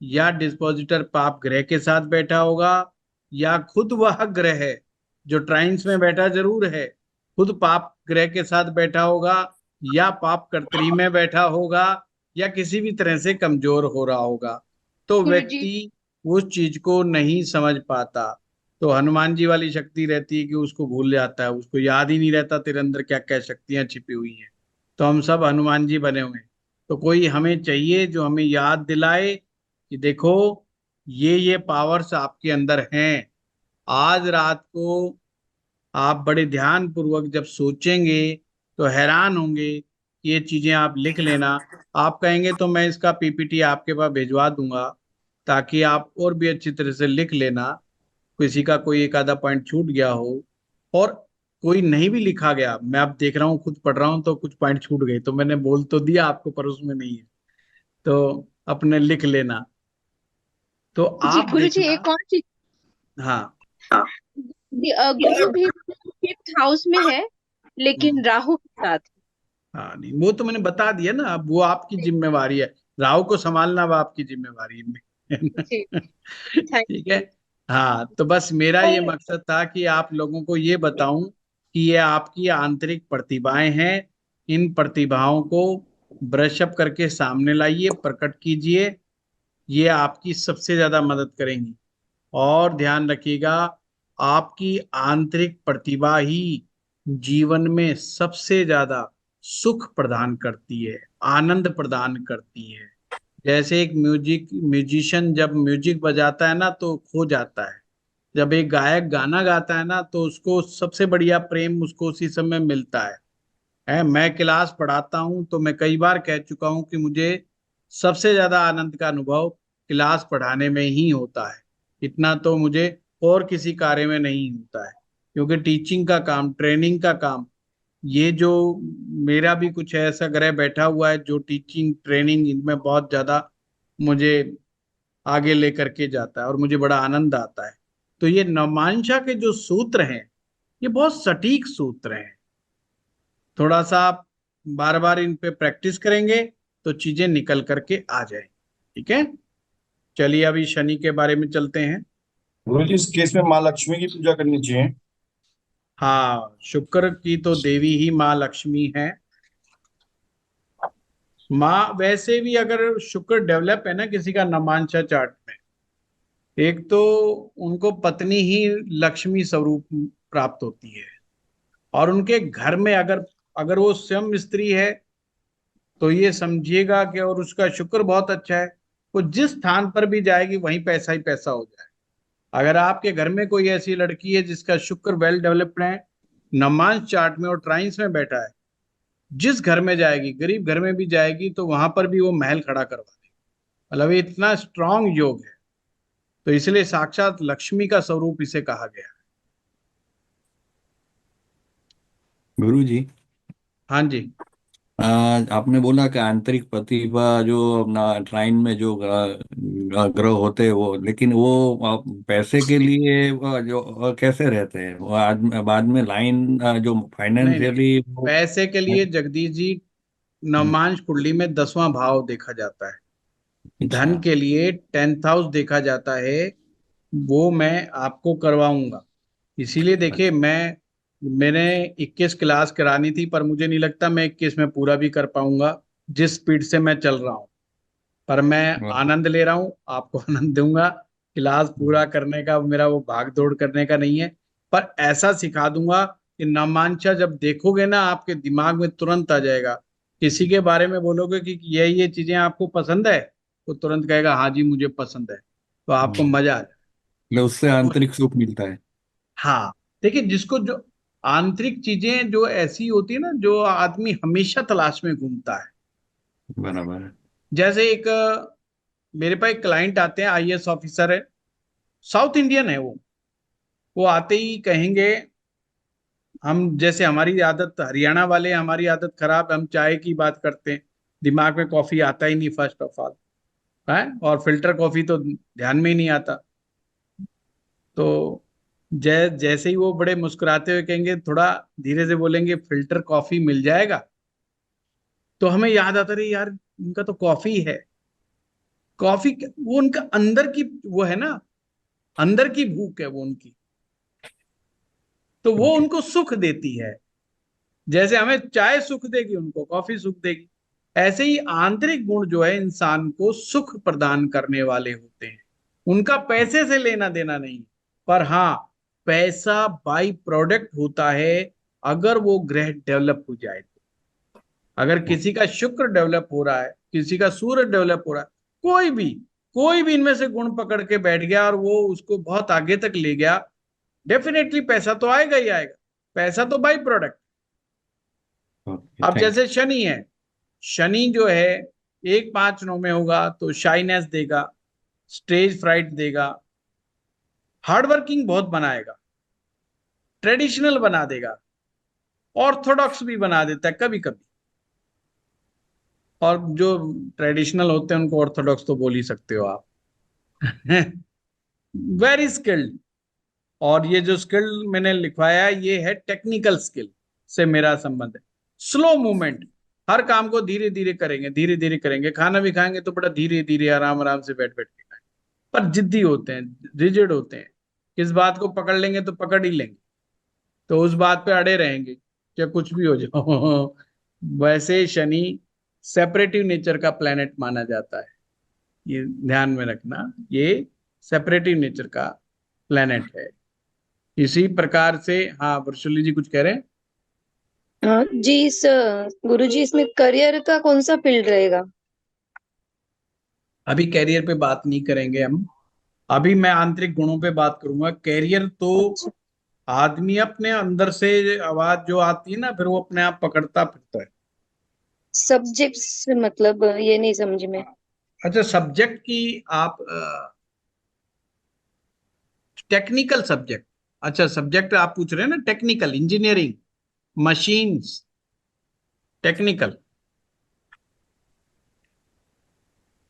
या डिस्पोजिटर पाप ग्रह के साथ बैठा होगा, या खुद वह ग्रह जो ट्राइन्स में बैठा जरूर है, खुद पाप ग्रह के साथ बैठा होगा, या पाप कर्तरी में बैठा होगा, या किसी भी तरह से कमजोर हो रहा होगा। तो गुरुजी व्यक्ति उस चीज को नहीं समझ पाता। तो हनुमान जी वाली शक्ति रहती है कि उसको भूल जाता है, उसको याद ही नहीं रहता तेरे अंदर क्या क्या शक्तियां छिपी हुई हैं। तो हम सब हनुमान जी बने हुए हैं। तो कोई हमें चाहिए जो हमें याद दिलाए कि देखो, ये पावर्स आपके अंदर हैं। आज रात को आप बड़े ध्यान पूर्वक जब सोचेंगे तो हैरान होंगे कि ये चीजें आप लिख लेना। आप कहेंगे तो मैं इसका पीपीटी आपके पास भिजवा दूंगा, ताकि आप और भी अच्छी तरह से लिख लेना। किसी का कोई एक आधा पॉइंट छूट गया हो, और कोई नहीं भी लिखा गया, मैं अब देख रहा हूँ, खुद पढ़ रहा हूँ तो कुछ पॉइंट छूट गए, तो मैंने बोल तो दिया आपको पर उसमें नहीं है, तो अपने लिख लेना। तो जी आप गुरुजी, देखना। एक और चीज, हाँ गुरु भी 5th हाउस में है लेकिन राहु के साथ। हाँ, नहीं वो तो मैंने बता दिया ना, अब वो आपकी जिम्मेवारी है, राहु को संभालना वो आपकी जिम्मेवारी है ना? जी, थैंक ठीक है। हाँ, तो बस मेरा ये मकसद था कि आप लोगों को ये बताऊं कि ये आपकी आंतरिक प्रतिभाएं हैं। इन प्रतिभाओं को ब्रश अप करके सामने लाइए, प्रकट कीजिए। ये आपकी सबसे ज्यादा मदद करेंगी। और ध्यान रखिएगा, आपकी आंतरिक प्रतिभा ही जीवन में सबसे ज्यादा सुख प्रदान करती है, आनंद प्रदान करती है। जैसे एक म्यूजिशियन जब म्यूजिक बजाता है ना तो खो जाता है। जब एक गायक गाना गाता है ना तो उसको सबसे बढ़िया प्रेम उसको उसी समय मिलता है। मैं क्लास पढ़ाता हूँ तो मैं कई बार कह चुका हूँ कि मुझे सबसे ज्यादा आनंद का अनुभव क्लास पढ़ाने में ही होता है। इतना तो मुझे और किसी कार्य में नहीं होता है, क्योंकि टीचिंग का काम, ट्रेनिंग का काम, ये जो मेरा भी कुछ ऐसा ग्रह बैठा हुआ है जो टीचिंग ट्रेनिंग इनमें बहुत ज्यादा मुझे आगे लेकर के जाता है और मुझे बड़ा आनंद आता है। तो ये नवमांशा के जो सूत्र हैं, ये बहुत सटीक सूत्र हैं। थोड़ा सा आप बार बार इन पे प्रैक्टिस करेंगे तो चीजें निकल करके आ जाए। ठीक है, चलिए अभी शनि के बारे में चलते हैं। गुरु जी, इस केस में माँ लक्ष्मी की पूजा करनी चाहिए। हाँ, शुक्र की तो देवी ही माँ लक्ष्मी है। माँ वैसे भी अगर शुक्र डेवलप है ना किसी का नमांशा चार्ट में, एक तो उनको पत्नी ही लक्ष्मी स्वरूप प्राप्त होती है, और उनके घर में अगर अगर वो स्वयं स्त्री है तो ये समझिएगा कि, और उसका शुक्र बहुत अच्छा है, वो जिस स्थान पर भी जाएगी वहीं पैसा ही पैसा हो जाए। अगर आपके घर में कोई ऐसी लड़की है जिसका शुक्र वेल डेवलप्ड है, नमांश चार्ट में और ट्राइंस में बैठा है, जिस घर में जाएगी, गरीब घर में भी जाएगी, तो वहां पर भी वो महल खड़ा करवा देगी। मतलब ये इतना स्ट्रांग योग है, तो इसलिए साक्षात लक्ष्मी का स्वरूप इसे कहा गया है। गुरु जी, हाँ जी। आपने बोला कि आंतरिक प्रतिभा जो अपना ट्राइन में जो ग्रह होते हैं वो, लेकिन वो पैसे के लिए जो कैसे रहते हैं वो बाद में लाइन जो नहीं नहीं, फाइनेंशियली वो। पैसे के लिए जगदीश जी नवमांश कुंडली में 10वां भाव देखा जाता है। धन अच्छा। के लिए 10th हाउस देखा जाता है, वो मैं आपको करवाऊंगा। इसीलिए देखिए, मैंने 21 क्लास करानी थी, पर मुझे नहीं लगता मैं 21 में पूरा भी कर पाऊंगा जिस स्पीड से मैं चल रहा हूँ। पर मैं आनंद ले रहा हूँ, आपको आनंद दूंगा। क्लास पूरा करने का मेरा वो भाग दौड़ करने का नहीं है, पर ऐसा सिखा दूंगा कि नवमांशा जब देखोगे ना आपके दिमाग में तुरंत आ जाएगा। किसी के बारे में बोलोगे कि ये चीजें आपको पसंद है, तो तुरंत कहेगा हाँ जी मुझे पसंद है, तो आपको मजा आ जाए। उससे आंतरिक सुख मिलता है। हाँ, देखिए, जिसको जो आंतरिक चीजें जो ऐसी होती है ना, जो आदमी हमेशा तलाश में घूमता है। बराबर है। जैसे एक मेरे पास एक क्लाइंट आते हैं, आईएएस ऑफिसर है, साउथ इंडियन है वो आते ही कहेंगे, हम जैसे हमारी आदत, हरियाणा वाले हमारी आदत खराब, हम चाय की बात करते हैं, दिमाग में कॉफी आता ही नहीं फर्स्ट ऑफ ऑल है, और फिल्टर कॉफी तो ध्यान में ही नहीं आता। तो जैसे ही वो बड़े मुस्कुराते हुए कहेंगे, थोड़ा धीरे से बोलेंगे फिल्टर कॉफी मिल जाएगा, तो हमें याद आता रही यार इनका तो कॉफी है। कॉफी वो उनका अंदर की वो है ना, अंदर की भूख है वो उनकी, तो वो उनको सुख देती है। जैसे हमें चाय सुख देगी, उनको कॉफी सुख देगी। ऐसे ही आंतरिक गुण जो है इंसान को सुख प्रदान करने वाले होते हैं। उनका पैसे से लेना देना नहीं, पर हाँ, पैसा बाई प्रोडक्ट होता है अगर वो ग्रह डेवलप हो जाए तो। अगर किसी का शुक्र डेवलप हो रहा है, किसी का सूर्य डेवलप हो रहा है, कोई भी इनमें से गुण पकड़ के बैठ गया और वो उसको बहुत आगे तक ले गया, डेफिनेटली पैसा तो आएगा ही आएगा। पैसा तो बाई प्रोडक्ट। अब जैसे शनि है, शनि जो है 1-5-9 में होगा तो शाइनेस देगा, स्टेज फ्राइट देगा, हार्डवर्किंग बहुत बनाएगा, ट्रेडिशनल बना देगा, ऑर्थोडॉक्स भी बना देता है कभी कभी। और जो ट्रेडिशनल होते हैं उनको ऑर्थोडॉक्स तो बोल ही सकते हो आप। Very skilled. और ये जो स्किल मैंने लिखवाया ये है टेक्निकल स्किल से मेरा संबंध है। स्लो मूवमेंट, हर काम को धीरे धीरे करेंगे, धीरे धीरे करेंगे। खाना भी खाएंगे तो बड़ा धीरे धीरे आराम आराम से बैठ बैठ के खाएंगे, पर जिद्दी होते हैं, रिजिड होते हैं। किस बात को पकड़ लेंगे तो पकड़ ही लेंगे, तो उस बात पे अड़े रहेंगे क्या कुछ भी हो जाओ। वैसे शनि सेपरेटिव नेचर का प्लेनेट माना जाता है, ये ध्यान में रखना, ये सेपरेटिव नेचर का प्लेनेट है। इसी प्रकार से, हाँ वर्षुली जी कुछ कह रहे हैं? जी गुरुजी, इसमें करियर का कौन सा फील्ड रहेगा? अभी कैरियर पे बात नहीं करेंगे हम, अभी मैं आंतरिक गुणों पे बात करूंगा। कैरियर तो आदमी अपने अंदर से आवाज जो आती है ना, फिर वो अपने आप पकड़ता फिरता है। सब्जेक्ट्स मतलब ये नहीं समझ में। अच्छा, सब्जेक्ट की आप टेक्निकल सब्जेक्ट, अच्छा सब्जेक्ट आप पूछ रहे हैं ना, टेक्निकल, इंजीनियरिंग, मशीन्स, टेक्निकल।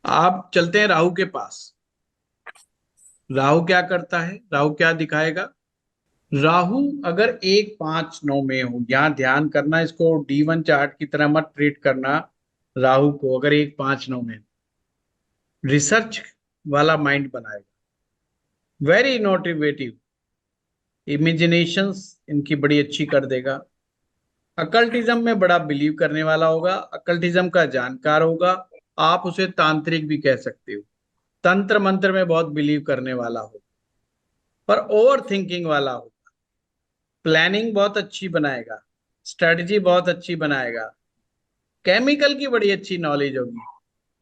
आप चलते हैं राहु के पास। राहु क्या करता है, राहु क्या दिखाएगा? राहु अगर 1-5-9 में हो, यहाँ ध्यान करना, इसको D1 चार्ट की तरह मत ट्रीट करना। राहु को अगर 1-5-9 में, रिसर्च वाला माइंड बनाएगा, वेरी इनोवेटिव, इमेजिनेशंस इनकी बड़ी अच्छी कर देगा, अकल्टिज्म में बड़ा बिलीव करने वाला होगा, अकल्टिज्म का जानकार होगा, आप उसे तांत्रिक भी कह सकते हो, तंत्र मंत्र में बहुत बिलीव करने वाला होगा, पर ओवर थिंकिंग वाला होगा, प्लानिंग बहुत अच्छी बनाएगा, स्ट्रेटजी बहुत अच्छी बनाएगा, केमिकल की बड़ी अच्छी नॉलेज होगी,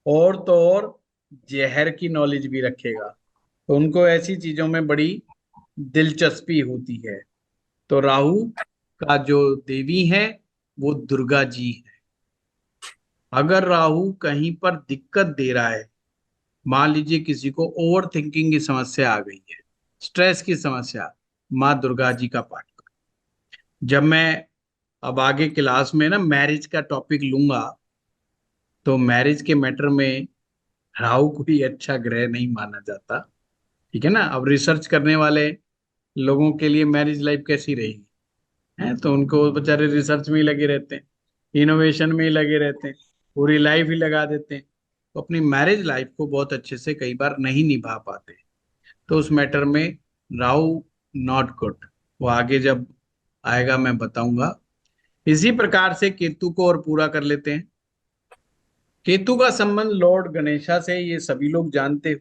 और तो और जहर की नॉलेज भी रखेगा। तो उनको ऐसी चीजों में बड़ी दिलचस्पी होती है। तो राहु का जो देवी है वो दुर्गा जी है। अगर राहु कहीं पर दिक्कत दे रहा है, मान लीजिए किसी को ओवर थिंकिंग की समस्या आ गई है, स्ट्रेस की समस्या, माँ दुर्गा जी का पाठ करो। जब मैं अब आगे क्लास में ना मैरिज का टॉपिक लूंगा, तो मैरिज के मैटर में राहु कोई अच्छा ग्रह नहीं माना जाता, ठीक है ना। अब रिसर्च करने वाले लोगों के लिए मैरिज लाइफ कैसी रहेगी, है तो उनको बेचारे रिसर्च में ही लगे रहते हैं, इनोवेशन में ही लगे रहते हैं, पूरी लाइफ ही लगा देते हैं, तो अपनी मैरिज लाइफ को बहुत अच्छे से कई बार नहीं निभा पाते। तो उस मैटर में राहु नॉट गुड, वो आगे जब आएगा मैं बताऊंगा। इसी प्रकार से केतु को और पूरा कर लेते हैं। केतु का संबंध लॉर्ड गणेशा से, ये सभी लोग जानते हो।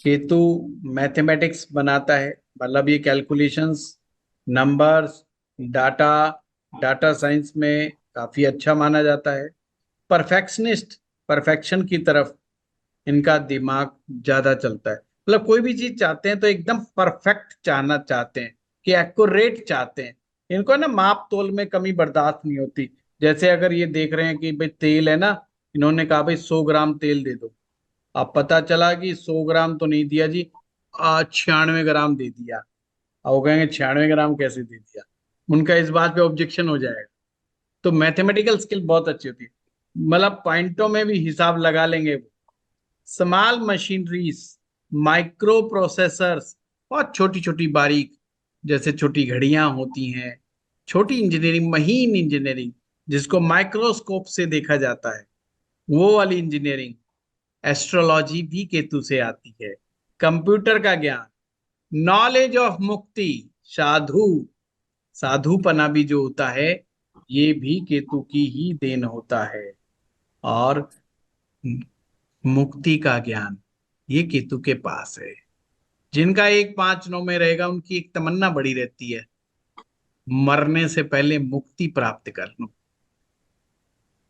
केतु मैथमेटिक्स बनाता है, मतलब ये calculations, numbers, data, data science में काफी अच्छा माना जाता है। परफेक्शनिस्ट, परफेक्शन की तरफ इनका दिमाग ज्यादा चलता है, मतलब कोई भी चीज चाहते हैं तो एकदम परफेक्ट चाहना चाहते हैं, कि एक्यूरेट चाहते हैं। इनको ना माप तोल में कमी बर्दाश्त नहीं होती। जैसे अगर ये देख रहे हैं कि भाई तेल है ना, इन्होंने कहा भाई 100 ग्राम तेल दे दो, अब पता चला कि 100 ग्राम तो नहीं दिया जी, 96 ग्राम दे दिया। अब वो कहेंगे 96 ग्राम कैसे दे दिया, उनका इस बात पे ऑब्जेक्शन हो जाएगा। तो मैथमेटिकल स्किल बहुत अच्छी होती है, मतलब पॉइंटों में भी हिसाब लगा लेंगे वो। स्मॉल मशीनरीज, माइक्रो प्रोसेसर्स, बहुत छोटी छोटी बारीक, जैसे छोटी घड़ियां होती हैं, छोटी इंजीनियरिंग, महीन इंजीनियरिंग जिसको माइक्रोस्कोप से देखा जाता है, वो वाली इंजीनियरिंग। एस्ट्रोलॉजी भी केतु से आती है। कंप्यूटर का ज्ञान, नॉलेज ऑफ मुक्ति, साधु, साधुपना भी जो होता है, ये भी केतु की ही देन होता है। और मुक्ति का ज्ञान ये केतु के पास है। जिनका 1-5-9 में रहेगा उनकी एक तमन्ना बड़ी रहती है, मरने से पहले मुक्ति प्राप्त कर लूं,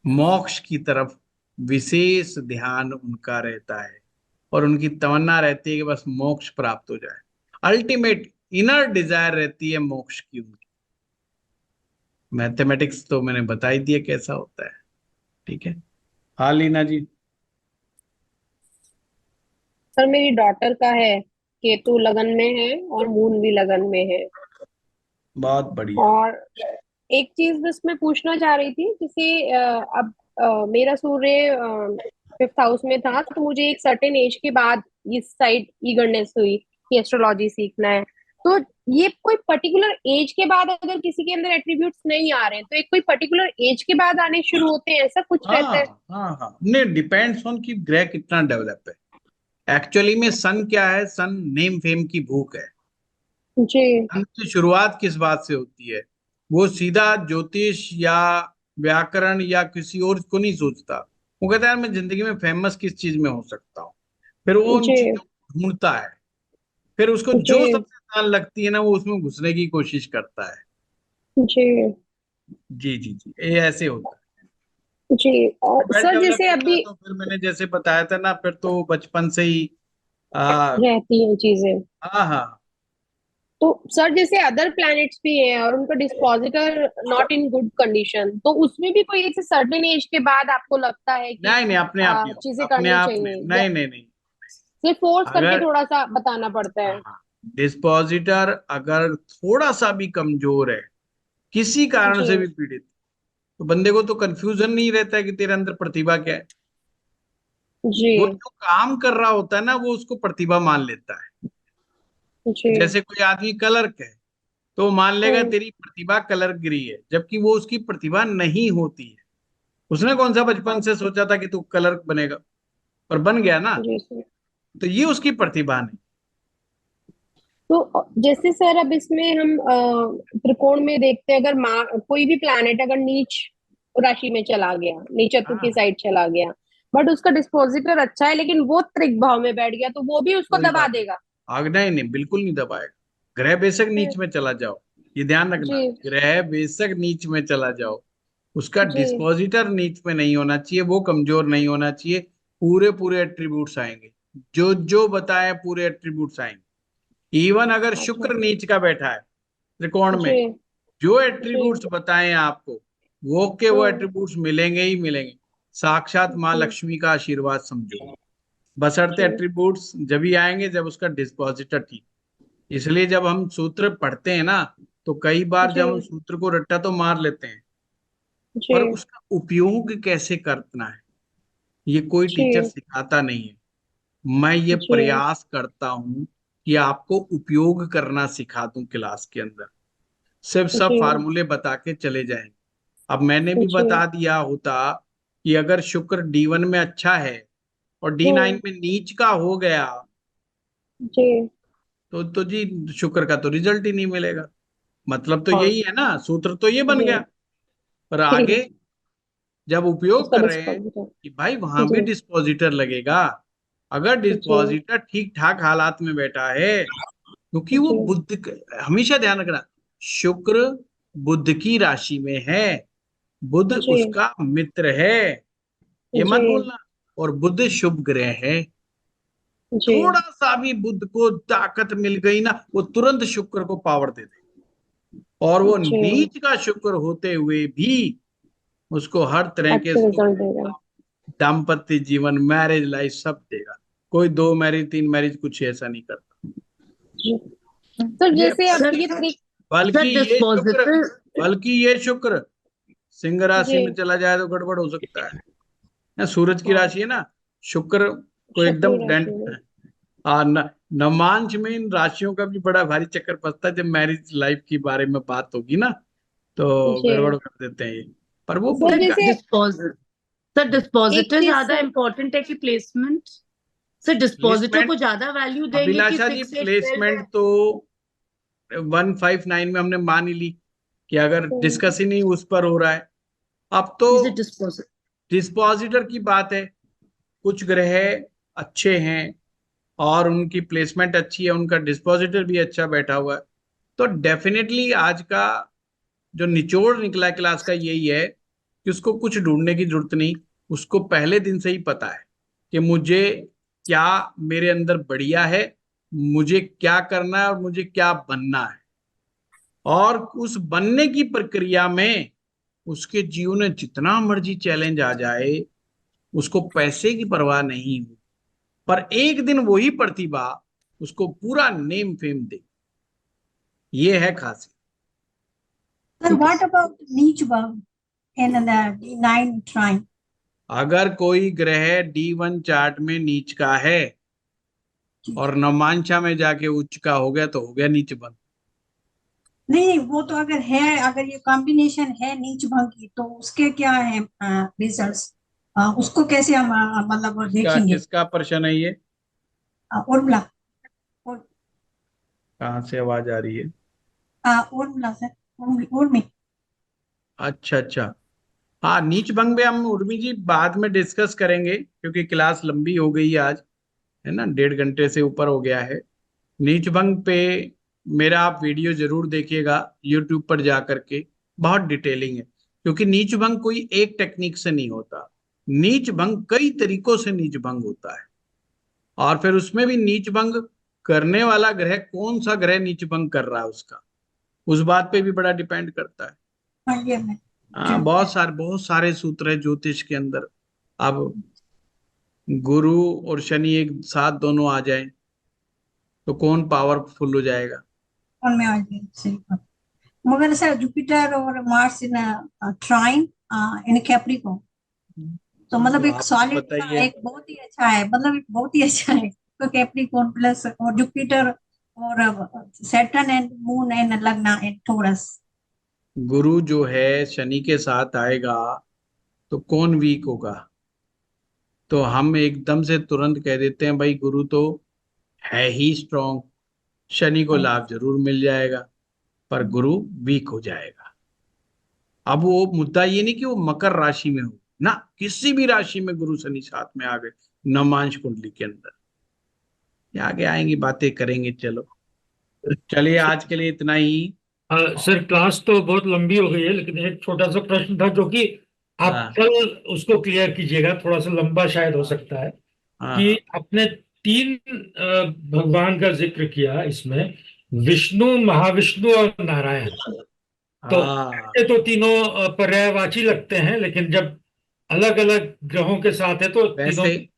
मोक्ष की तरफ विशेष ध्यान उनका रहता है, और उनकी तमन्ना रहती है कि बस मोक्ष प्राप्त हो जाए। अल्टीमेट इनर डिजायर रहती है मोक्ष की उनकी। मैथमेटिक्स तो मैंने बता ही दिया कैसा होता है, ठीक है। हाँ लीना जी। सर मेरी डॉटर का है, केतु लगन में है और मून भी लगन में है। बहुत बढ़िया। और एक चीज बस मैं पूछना चाह रही थी, जैसे अब मेरा सूर्य 5th हाउस में था, तो मुझे एक सर्टेन एज के बाद इस साइड ईगरनेस हुई कि एस्ट्रोलॉजी सीखना है। तो ये कोई पर्टिकुलर एज के बाद अगर किसी के अंदर एट्रीब्यूट्स नहीं आ रहे हैं, तो एक कोई पर्टिकुलर एज के बाद आने शुरू होते हैं, ऐसा कुछ रहता है? हाँ हाँ, नहीं, डिपेंड्स ऑन कि ग्रह कितना डेवलप है। एक्चुअली में सन क्या है, सन नेम फेम की भूख है। जी। सन की शुरुआत किस बात से होती है, वो सीधा ज्योतिष या व्याकरण या किसी और को नहीं सोचता। वो कहता है यार मैं जिंदगी में फेमस किस चीज में हो सकता हूँ, फिर वो उन जी। चीजों को ढूंढता है, फिर उसको जो जी। सबसे आसान लगती है ना वो उसमें घुसने की कोशिश करता है। जी। जी जी जी, ये ऐसे होता है। जी। और वेल सर डेवलप जैसे होता है अभी तो फिर मैंने जैसे बताया था ना, फिर तो बचपन से ही आ, रहती हैं चीजें। हाँ हाँ। तो सर जैसे अदर प्लैनेट्स भी हैं और उनका dispositor not in good condition, तो उसमें भी कोई ऐसे सर्टेन एज के बाद आपको लगता है कि नहीं नहीं, अपने आप नहीं चीजें होगा, अपने करनी आप में चाहिए, या नहीं नहीं नहीं। सिर्फ फोर्स करके अगर थोड़ा सा बताना पड़ता है? डिस्पोजिटर अगर थोड़ा सा भी कमजोर है, किसी कारण जी। से भी पीड़ित, तो बंदे को तो कंफ्यूजन नहीं रहता है कि तेरे अंदर प्रतिभा क्या है। जी। वो जो काम कर रहा होता है ना वो उसको प्रतिभा मान लेता है। जी। जैसे कोई आदमी क्लर्क है तो वो मान लेगा हम्म। तेरी प्रतिभा क्लर्क गिरी है, जबकि वो उसकी प्रतिभा नहीं होती है। उसने कौन सा बचपन से सोचा था कि तू क्लर्क बनेगा, और बन गया ना, जी सर। तो ये उसकी प्रतिभा नहीं। तो जैसे सर अब इसमें हम त्रिकोण में देखते हैं, अगर कोई भी प्लैनेट अगर नीच राशि में चला गया, नीच चतु की हाँ, साइड चला गया, बट उसका डिस्पोजिटर अच्छा है, लेकिन वो त्रिक भाव में बैठ गया, तो वो भी उसको कोई दबा बात नहीं। देगा। आग नहीं नहीं, बिल्कुल नहीं दबाएगा। ग्रह बेशक नीच में चला जाओ, ये ध्यान रखना, जी ग्रह बेशक नीच में चला जाओ, उसका जी डिस्पोजिटर नीच में नहीं होना चाहिए, वो कमजोर नहीं होना चाहिए। पूरे पूरे एट्रीब्यूट्स आएंगे, जो जो बताए पूरे एट्रीब्यूट्स आएंगे। इवन अगर अच्छा शुक्र नीच का बैठा है त्रिकोण जी में, जो जी एट्रीब्यूट्स बताए आपको, वो के वो हम्म एट्रीब्यूट्स मिलेंगे ही मिलेंगे। साक्षात माँ जी लक्ष्मी का आशीर्वाद समझो, बशर्ते जी एट्रीब्यूट्स जब ही आएंगे जब उसका डिस्पोजिटर ठीक। इसलिए जब हम सूत्र पढ़ते हैं ना, तो कई बार जी जब हम सूत्र को रट्टा तो मार लेते हैं, जी पर उसका उपयोग कैसे करना है ये कोई टीचर जी सिखाता नहीं है। मैं ये जी प्रयास करता हूं कि आपको उपयोग करना सिखा दूं क्लास के अंदर, सिर्फ सब जी फार्मूले बता के चले जाएंगे। अब मैंने भी जी बता दिया होता कि अगर शुक्र D1 में अच्छा है और D9 हम्म में नीच का हो गया, जी तो जी शुक्र का तो रिजल्ट ही नहीं मिलेगा। मतलब तो हाँ यही है ना, सूत्र तो ये बन जी गया। पर ठीक आगे है, जब उपयोग उसका कर रहे हैं डिस्पोजिटर कि भाई वहां भी जी डिस्पोजिटर लगेगा, अगर जी डिस्पोजिटर ठीक ठाक हालात में बैठा है, क्योंकि वो जी हमेशा ध्यान रखना, शुक्र बुध की राशि में है, बुध जी उसका मित्र है, ये जी मत भूलना। और बुध शुभ ग्रह है, जी थोड़ा सा भी बुध को ताकत मिल गई ना, वो तुरंत शुक्र को पावर दे दे। और वो जी नीच का शुक्र होते हुए भी उसको हर तरह के अच्छे सुख, रिजल्ट देगा। दाम्पत्य जीवन, मैरिज लाइफ सब देगा। कोई 2 मैरिज 3 मैरिज कुछ ऐसा नहीं करता। जी तो ये जैसे अब सर ये त्रिक बल्कि सर ये शुक्र डिस्पोजिटर बल्कि ये शुक्र सिंह राशि जी में चला जाए तो गड़बड़ हो सकता है ना, सूरज की हाँ राशि है ना, शुक्र को शुक्र एकदम राशि डेंट। में नवांश में इन राशियों का भी बड़ा भारी चक्कर फंसता है, जब मैरिज लाइफ के बारे में बात होगी ना तो जी गड़बड़ कर देते हैं ये। पर वो सर बुध सर का जैसे सर एक डिस्पोजिटर चीज ज्यादा सर इम्पोर्टेंट है कि प्लेसमेंट? Sir dispositor placement. को ज्यादा वैल्यू देंगे कि अभिलाषा जी 6 8 12? प्लेसमेंट तो 159 में हमने मान ही ली कि अगर डिस्कस ही नहीं उस पर हो रहा है। अब तो जैसे डिस्पोजिटर डिस्पोजिटर की बात है, कुछ ग्रह अच्छे हैं और उनकी प्लेसमेंट अच्छी है, उनका डिस्पोजिटर भी अच्छा बैठा हुआ है, तो डेफिनेटली आज का जो निचोड़ निकला क्लास का यही है कि उसको कुछ ढूंढने की जरूरत नहीं, उसको पहले दिन से ही पता है कि मुझे क्या, मेरे अंदर बढ़िया है, मुझे क्या करना है और मुझे क्या बनना है। और उस बनने की प्रक्रिया में उसके जीवन में जितना मर्जी चैलेंज आ जाए, उसको पैसे की परवाह नहीं हो, पर एक दिन वही प्रतिभा उसको पूरा नेम फेम दे, ये है खासियत। Sir, what about niche bug in the D9 trine? अगर कोई ग्रह D1 चार्ट में नीच का है और नवमांशा में जाके उच्च का हो गया तो हो गया नीच बंद। नहीं वो तो अगर है, अगर ये कॉम्बिनेशन है नीच भंग की, तो उसके क्या है रिजल्ट्स? उसको कैसे हम मतलब वो किसका देखेंगे? किसका प्रश्न है ये? उर्मिला कहाँ से आवाज आ रही है? उर्मिला सर, उर्मी। अच्छा अच्छा, हाँ नीच भंग में हम उर्मी जी बाद में डिस्कस करेंगे, क्योंकि क्लास लंबी हो गई है आज, है ना, 1.5 घंटे से ऊपर हो गया है। नीच भंग पे मेरा आप वीडियो जरूर देखिएगा यूट्यूब पर जा करके, बहुत डिटेलिंग है, क्योंकि नीच भंग कोई एक टेक्निक से नहीं होता, नीच भंग कई तरीकों से नीच भंग होता है। और फिर उसमें भी नीच भंग करने वाला ग्रह कौन सा ग्रह नीच भंग कर रहा है उसका, उस बात पे भी बड़ा डिपेंड करता है। हाँ ये मैं हाँ, बहुत सारे सूत्र है ज्योतिष के अंदर। अब गुरु और शनि एक साथ दोनों आ जाए तो कौन पावरफुल हो जाएगा? उनमें आ गई सही बात। मगर सर जुपिटर और मार्स इन ट्राइन इन कैप्रिकॉर्न, तो मतलब तो एक आप सॉलिड सा, बताइए। एक बहुत ही अच्छा है, मतलब एक बहुत ही अच्छा है, तो कैप्रिकॉर्न प्लस और जुपिटर और सैटर्न एंड मून एंड लग्न एंड टोरस। गुरु जो है शनि के साथ आएगा तो कौन वीक होगा? तो हम एकदम से तुरंत कह देते हैं भाई गुरु तो है ही स्ट्रांग, शनि को लाभ जरूर मिल जाएगा, पर गुरु वीक हो जाएगा। अब वो मुद्दा ये नहीं कि वो मकर राशि में हो ना, किसी भी राशि में गुरु शनि साथ में आ गए नवमांश कुंडली के अंदर, ये आगे आएंगी बातें करेंगे। चलो चलिए आज के लिए इतना ही। सर क्लास तो बहुत लंबी हो गई है, लेकिन एक छोटा सा प्रश्न था जो कि आप हाँ कल उसको क्लियर कीजिएगा, थोड़ा सा लंबा शायद हो सकता है। हाँ कि हाँ आपने 3 भगवान का जिक्र किया इसमें, विष्णु, महाविष्णु और नारायण। तो हाँ ऐसे तो तीनों पर्यायवाची लगते हैं, लेकिन जब अलग अलग ग्रहों के साथ है तो तीनों। वैसे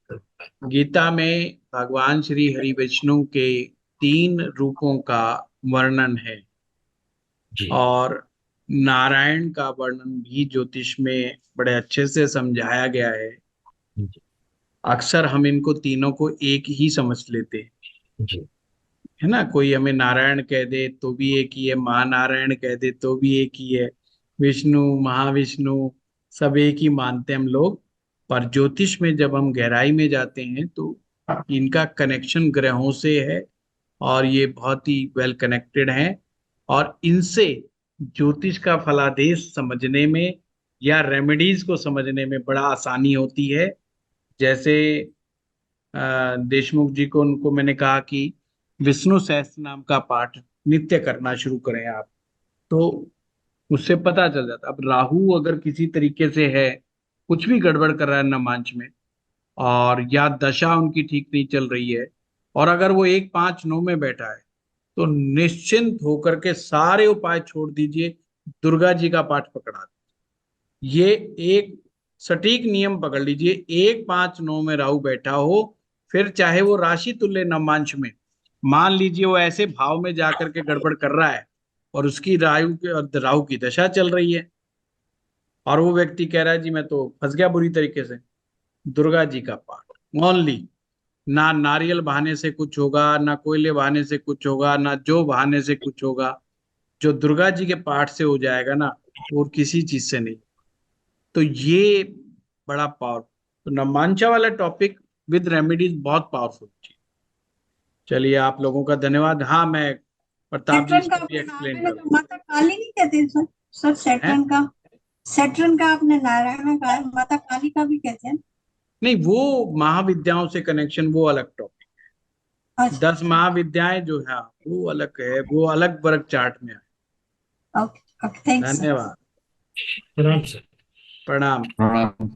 गीता में भगवान श्री हरि विष्णु के 3 रूपों का वर्णन है, जी और नारायण का वर्णन भी ज्योतिष में बड़े अच्छे से समझाया गया है। जी अक्सर हम इनको तीनों को एक ही समझ लेते हैं, जी है ना। कोई हमें नारायण कह दे तो भी एक ही है, महानारायण कह दे तो भी एक ही है, विष्णु महाविष्णु सब एक ही मानते हैं हम लोग। पर ज्योतिष में जब हम गहराई में जाते हैं तो इनका कनेक्शन ग्रहों से है, और ये बहुत ही वेल कनेक्टेड हैं, और इनसे ज्योतिष का फलादेश समझने में या रेमेडीज को समझने में बड़ा आसानी होती है। जैसे देशमुख जी को, उनको मैंने कहा कि विष्णु सहस्त्र नाम का पाठ नित्य करना शुरू करें आप, तो उससे पता चल जाता। अब राहु अगर किसी तरीके से है, कुछ भी गड़बड़ कर रहा है नमांश में, और या दशा उनकी ठीक नहीं चल रही है, और अगर वो 1-5-9 में बैठा है, तो निश्चिंत होकर के सारे उपाय छोड़ दीजिए, दुर्गा जी का पाठ पकड़ा दीजिए। ये एक सटीक नियम पकड़ लीजिए, 1-5-9 में राहु बैठा हो, फिर चाहे वो राशि तुल्य नवमांश में, मान लीजिए वो ऐसे भाव में जाकर के गड़बड़ कर रहा है, और उसकी राहु की दशा चल रही है, और वो व्यक्ति कह रहा है जी मैं तो फंस गया बुरी तरीके से, दुर्गा जी का पाठ ओनली। ना नारियल बहाने से कुछ होगा, ना कोयले बहाने से कुछ होगा, ना जो बहाने से कुछ होगा, जो दुर्गा जी के पाठ से हो जाएगा ना, और किसी चीज से नहीं। तो ये बड़ा पावरफुल, तो नवमांशा वाला टॉपिक विद रेमेडीज बहुत पावरफुल चीज। चलिए आप लोगों का धन्यवाद। हाँ, मैं प्रताप जी सैटर्न का इसको भी आपने नाम एक्सप्लेन है ना, करूँ तो माता काली नहीं कहते सर? सर सैटर्न का आपने नारायण में कहा है, माता काली का भी कहते हैं। नहीं, वो महाविद्याओं से कनेक्शन वो अलग टॉपिक, अच्छा 10 महाविद्याएं जो है वो अलग है, वो अलग वर्ग चार्ट में है। Okay okay, thanks sir. धन्यवाद, प्रणाम सर। प्रणाम। प्रणाम।